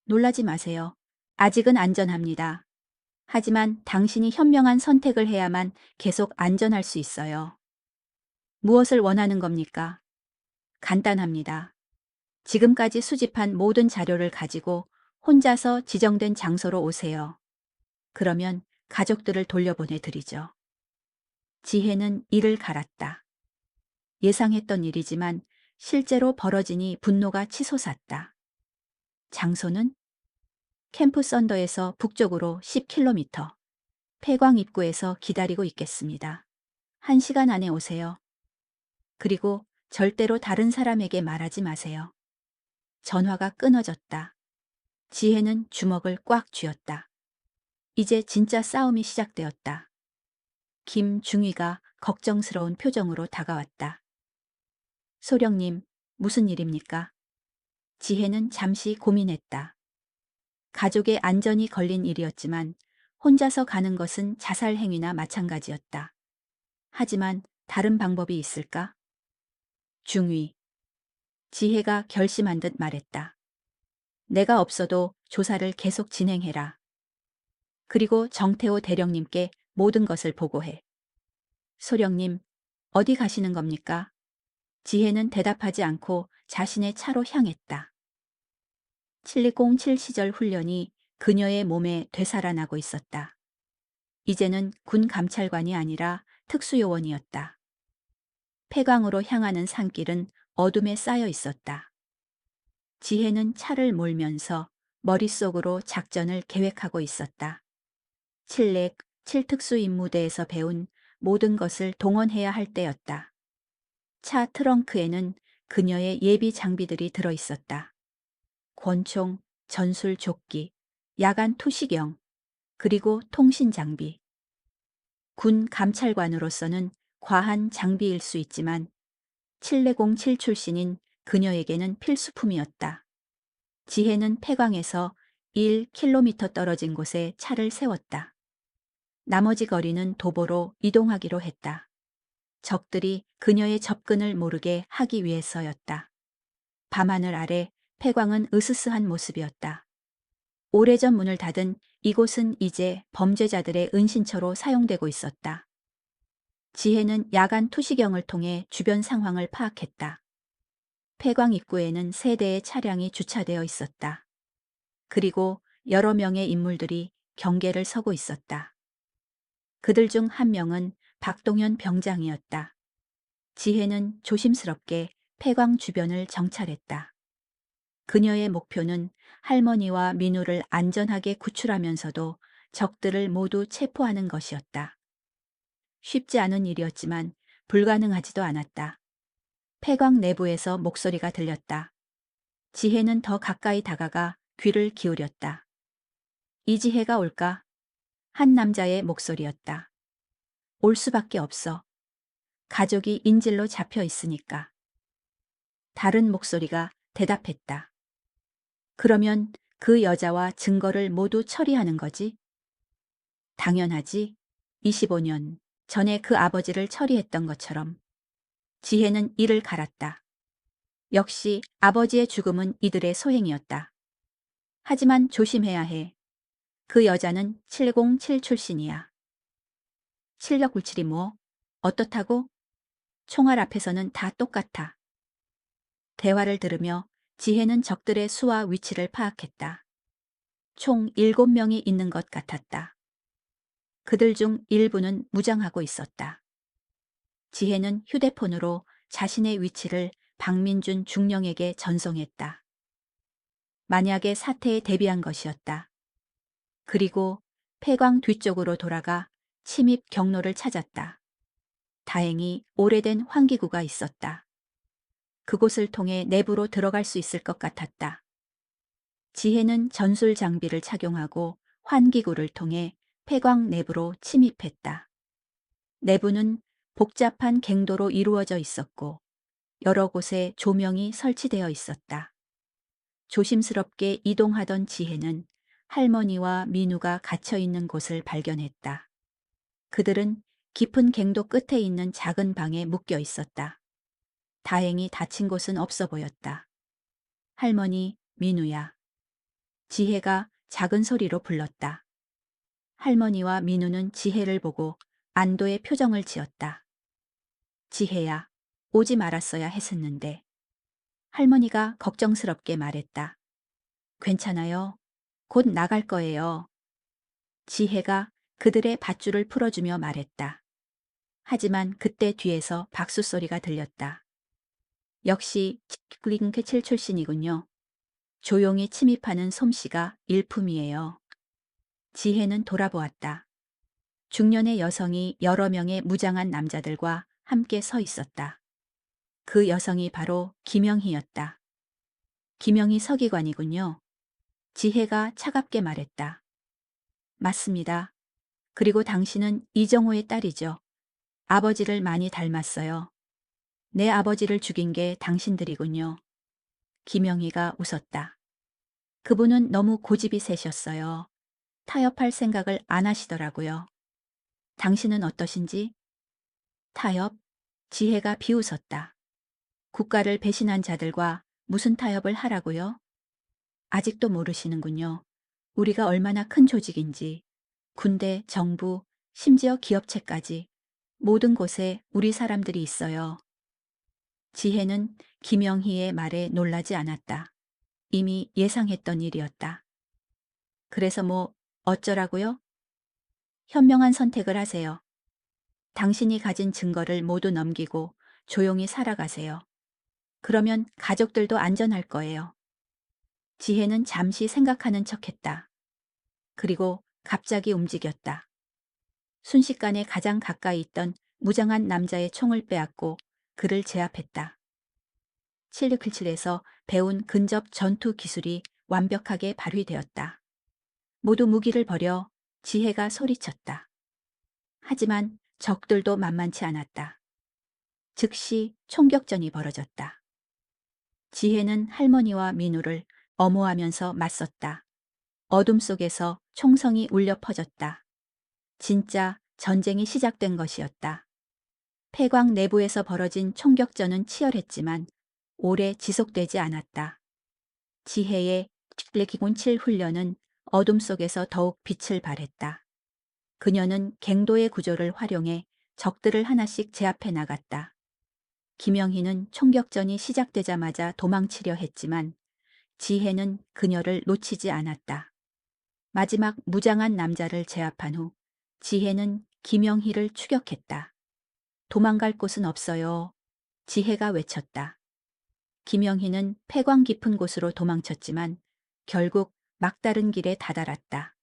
놀라지 마세요. 아직은 안전합니다. 하지만 당신이 현명한 선택을 해야만 계속 안전할 수 있어요. 무엇을 원하는 겁니까? 간단합니다. 지금까지 수집한 모든 자료를 가지고 혼자서 지정된 장소로 오세요. 그러면 가족들을 돌려보내 드리죠. 지혜는 이를 갈았다. 예상했던 일이지만 실제로 벌어지니 분노가 치솟았다. 장소는 캠프 썬더에서 북쪽으로 10km. 폐광 입구에서 기다리고 있겠습니다. 1시간 안에 오세요. 그리고 절대로 다른 사람에게 말하지 마세요. 전화가 끊어졌다. 지혜는 주먹을 꽉 쥐었다. 이제 진짜 싸움이 시작되었다. 김중위가 걱정스러운 표정으로 다가왔다. 소령님, 무슨 일입니까? 지혜는 잠시 고민했다. 가족의 안전이 걸린 일이었지만 혼자서 가는 것은 자살 행위나 마찬가지였다. 하지만 다른 방법이 있을까? 중위. 지혜가 결심한 듯 말했다. 내가 없어도 조사를 계속 진행해라. 그리고 정태호 대령님께 모든 것을 보고해. 소령님, 어디 가시는 겁니까? 지혜는 대답하지 않고 자신의 차로 향했다. 7.207 시절 훈련이 그녀의 몸에 되살아나고 있었다. 이제는 군 감찰관이 아니라 특수요원이었다. 폐광으로 향하는 산길은 어둠에 쌓여 있었다. 지혜는 차를 몰면서 머릿속으로 작전을 계획하고 있었다. 7특수 임무대에서 배운 모든 것을 동원해야 할 때였다. 차 트렁크에는 그녀의 예비 장비들이 들어 있었다. 권총, 전술 조끼, 야간 투시경, 그리고 통신 장비. 군 감찰관으로서는 과한 장비일 수 있지만 707 출신인 그녀에게는 필수품이었다. 지혜는 폐광에서 1km 떨어진 곳에 차를 세웠다. 나머지 거리는 도보로 이동하기로 했다. 적들이 그녀의 접근을 모르게 하기 위해서였다. 밤하늘 아래 폐광은 으스스한 모습이었다. 오래전 문을 닫은 이곳은 이제 범죄자들의 은신처로 사용되고 있었다. 지혜는 야간 투시경을 통해 주변 상황을 파악했다. 폐광 입구에는 3대의 차량이 주차되어 있었다. 그리고 여러 명의 인물들이 경계를 서고 있었다. 그들 중 한 명은 박동현 병장이었다. 지혜는 조심스럽게 폐광 주변을 정찰했다. 그녀의 목표는 할머니와 민우를 안전하게 구출하면서도 적들을 모두 체포하는 것이었다. 쉽지 않은 일이었지만 불가능하지도 않았다. 폐광 내부에서 목소리가 들렸다. 지혜는 더 가까이 다가가 귀를 기울였다. 이지혜가 올까? 한 남자의 목소리였다. 올 수밖에 없어. 가족이 인질로 잡혀 있으니까. 다른 목소리가 대답했다. 그러면 그 여자와 증거를 모두 처리하는 거지? 당연하지. 25년 전에 그 아버지를 처리했던 것처럼. 지혜는 이를 갈았다. 역시 아버지의 죽음은 이들의 소행이었다. 하지만 조심해야 해. 그 여자는 707 출신이야. 실력 불칠이 뭐? 어떻다고? 총알 앞에서는 다 똑같아. 대화를 들으며 지혜는 적들의 수와 위치를 파악했다. 총 7명이 있는 것 같았다. 그들 중 일부는 무장하고 있었다. 지혜는 휴대폰으로 자신의 위치를 박민준 중령에게 전송했다. 만약의 사태에 대비한 것이었다. 그리고 폐광 뒤쪽으로 돌아가 침입 경로를 찾았다. 다행히 오래된 환기구가 있었다. 그곳을 통해 내부로 들어갈 수 있을 것 같았다. 지혜는 전술 장비를 착용하고 환기구를 통해 폐광 내부로 침입했다. 내부는 복잡한 갱도로 이루어져 있었고 여러 곳에 조명이 설치되어 있었다. 조심스럽게 이동하던 지혜는 할머니와 민우가 갇혀 있는 곳을 발견했다. 그들은 깊은 갱도 끝에 있는 작은 방에 묶여 있었다. 다행히 다친 곳은 없어 보였다. 할머니, 민우야. 지혜가 작은 소리로 불렀다. 할머니와 민우는 지혜를 보고 안도의 표정을 지었다. 지혜야, 오지 말았어야 했었는데. 할머니가 걱정스럽게 말했다. 괜찮아요. 곧 나갈 거예요. 지혜가 그들의 밧줄을 풀어주며 말했다. 하지만 그때 뒤에서 박수 소리가 들렸다. 역시 링크7 출신이군요. 조용히 침입하는 솜씨가 일품이에요. 지혜는 돌아보았다. 중년의 여성이 여러 명의 무장한 남자들과 함께 서 있었다. 그 여성이 바로 김영희였다. 김영희 서기관이군요. 지혜가 차갑게 말했다. 맞습니다. 그리고 당신은 이정호의 딸이죠. 아버지를 많이 닮았어요. 내 아버지를 죽인 게 당신들이군요. 김영희가 웃었다. 그분은 너무 고집이 세셨어요. 타협할 생각을 안 하시더라고요. 당신은 어떠신지? 타협? 지혜가 비웃었다. 국가를 배신한 자들과 무슨 타협을 하라고요? 아직도 모르시는군요. 우리가 얼마나 큰 조직인지. 군대, 정부, 심지어 기업체까지 모든 곳에 우리 사람들이 있어요. 지혜는 김영희의 말에 놀라지 않았다. 이미 예상했던 일이었다. 그래서 뭐 어쩌라고요? 현명한 선택을 하세요. 당신이 가진 증거를 모두 넘기고 조용히 살아가세요. 그러면 가족들도 안전할 거예요. 지혜는 잠시 생각하는 척했다. 그리고 갑자기 움직였다. 순식간에 가장 가까이 있던 무장한 남자의 총을 빼앗고 그를 제압했다. 7677에서 배운 근접 전투 기술이 완벽하게 발휘되었다. 모두 무기를 버려 지혜가 소리쳤다. 하지만 적들도 만만치 않았다. 즉시 총격전이 벌어졌다. 지혜는 할머니와 민우를 엄호하면서 맞섰다. 어둠 속에서 총성이 울려 퍼졌다. 진짜 전쟁이 시작된 것이었다. 폐광 내부에서 벌어진 총격전은 치열했지만 오래 지속되지 않았다. 지혜의 블랙기군 7 훈련은 어둠 속에서 더욱 빛을 발했다. 그녀는 갱도의 구조를 활용해 적들을 하나씩 제압해 나갔다. 김영희는 총격전이 시작되자마자 도망치려 했지만 지혜는 그녀를 놓치지 않았다. 마지막 무장한 남자를 제압한 후 지혜는 김영희를 추격했다. 도망갈 곳은 없어요. 지혜가 외쳤다. 김영희는 폐광 깊은 곳으로 도망쳤지만 결국 막다른 길에 다다랐다.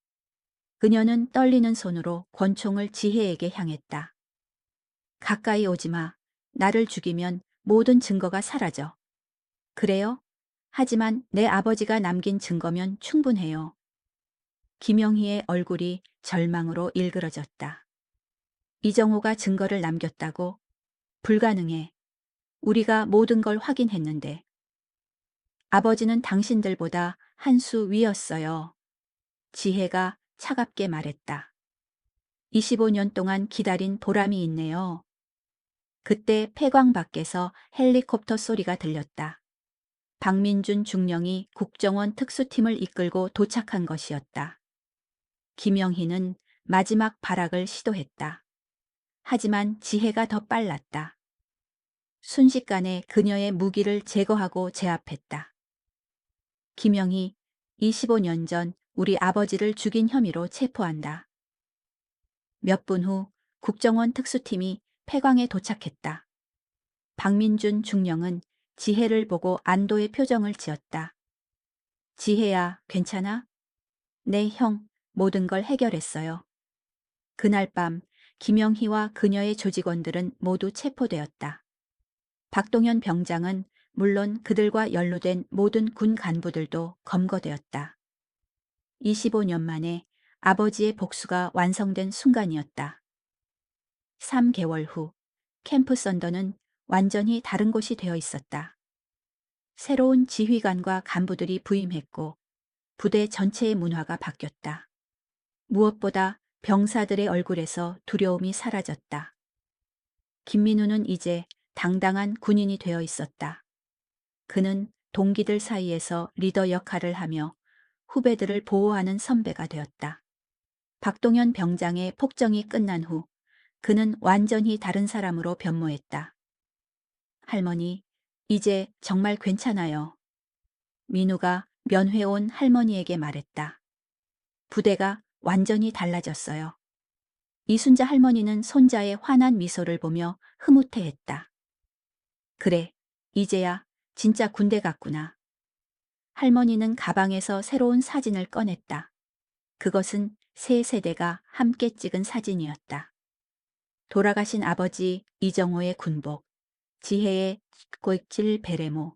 그녀는 떨리는 손으로 권총을 지혜에게 향했다. 가까이 오지 마. 나를 죽이면 모든 증거가 사라져. 그래요? 하지만 내 아버지가 남긴 증거면 충분해요. 김영희의 얼굴이 절망으로 일그러졌다. 이정호가 증거를 남겼다고? 불가능해. 우리가 모든 걸 확인했는데. 아버지는 당신들보다 한 수 위였어요. 지혜가 차갑게 말했다. 25년 동안 기다린 보람이 있네요. 그때 폐광 밖에서 헬리콥터 소리가 들렸다. 박민준 중령이 국정원 특수팀을 이끌고 도착한 것이었다. 김영희는 마지막 발악을 시도했다. 하지만 지혜가 더 빨랐다. 순식간에 그녀의 무기를 제거하고 제압했다. 김영희, 25년 전 우리 아버지를 죽인 혐의로 체포한다. 몇 분 후 국정원 특수팀이 폐광에 도착했다. 박민준 중령은 지혜를 보고 안도의 표정을 지었다. 지혜야, 괜찮아? 네, 형, 모든 걸 해결했어요. 그날 밤 김영희와 그녀의 조직원들은 모두 체포되었다. 박동현 병장은 물론 그들과 연루된 모든 군 간부들도 검거되었다. 25년 만에 아버지의 복수가 완성된 순간이었다. 3개월 후 캠프 선더는 완전히 다른 곳이 되어 있었다. 새로운 지휘관과 간부들이 부임했고 부대 전체의 문화가 바뀌었다. 무엇보다 병사들의 얼굴에서 두려움이 사라졌다. 김민우는 이제 당당한 군인이 되어 있었다. 그는 동기들 사이에서 리더 역할을 하며 후배들을 보호하는 선배가 되었다. 박동현 병장의 폭정이 끝난 후 그는 완전히 다른 사람으로 변모했다. 할머니, 이제 정말 괜찮아요. 민우가 면회 온 할머니에게 말했다. 부대가 완전히 달라졌어요. 이순자 할머니는 손자의 환한 미소를 보며 흐뭇해했다. 그래, 이제야 진짜 군대 같구나. 할머니는 가방에서 새로운 사진을 꺼냈다. 그것은 세 세대가 함께 찍은 사진이었다. 돌아가신 아버지 이정호의 군복, 지혜의 고익질 베레모,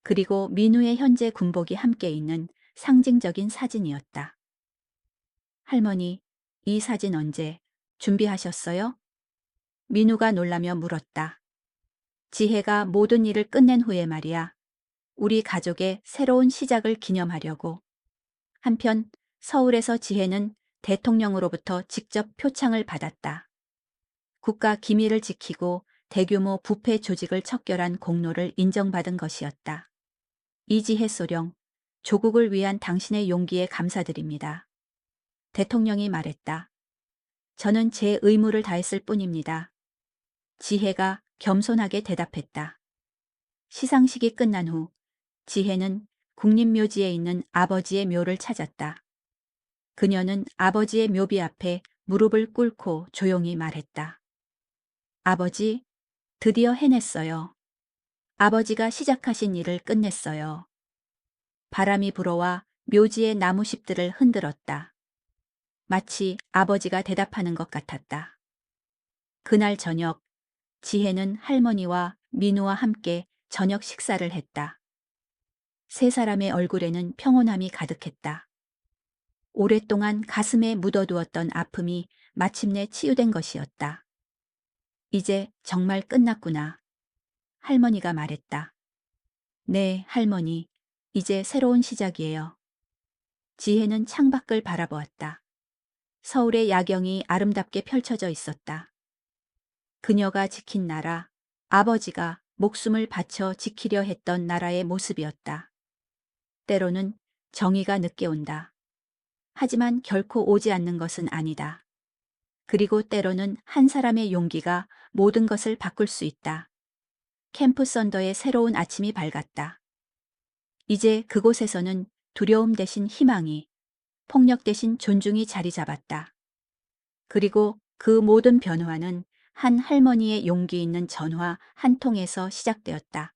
그리고 민우의 현재 군복이 함께 있는 상징적인 사진이었다. 할머니, 이 사진 언제 준비하셨어요? 민우가 놀라며 물었다. 지혜가 모든 일을 끝낸 후에 말이야. 우리 가족의 새로운 시작을 기념하려고. 한편 서울에서 지혜는 대통령으로부터 직접 표창을 받았다. 국가 기밀을 지키고 대규모 부패 조직을 척결한 공로를 인정받은 것이었다. 이지혜 소령, 조국을 위한 당신의 용기에 감사드립니다. 대통령이 말했다. 저는 제 의무를 다했을 뿐입니다. 지혜가 겸손하게 대답했다. 시상식이 끝난 후 지혜는 국립묘지에 있는 아버지의 묘를 찾았다. 그녀는 아버지의 묘비 앞에 무릎을 꿇고 조용히 말했다. 아버지, 드디어 해냈어요. 아버지가 시작하신 일을 끝냈어요. 바람이 불어와 묘지의 나무십들을 흔들었다. 마치 아버지가 대답하는 것 같았다. 그날 저녁, 지혜는 할머니와 민우와 함께 저녁 식사를 했다. 세 사람의 얼굴에는 평온함이 가득했다. 오랫동안 가슴에 묻어두었던 아픔이 마침내 치유된 것이었다. 이제 정말 끝났구나. 할머니가 말했다. 네, 할머니. 이제 새로운 시작이에요. 지혜는 창밖을 바라보았다. 서울의 야경이 아름답게 펼쳐져 있었다. 그녀가 지킨 나라, 아버지가 목숨을 바쳐 지키려 했던 나라의 모습이었다. 때로는 정의가 늦게 온다. 하지만 결코 오지 않는 것은 아니다. 그리고 때로는 한 사람의 용기가 모든 것을 바꿀 수 있다. 캠프 선더의 새로운 아침이 밝았다. 이제 그곳에서는 두려움 대신 희망이, 폭력 대신 존중이 자리 잡았다. 그리고 그 모든 변화는 한 할머니의 용기 있는 전화 한 통에서 시작되었다.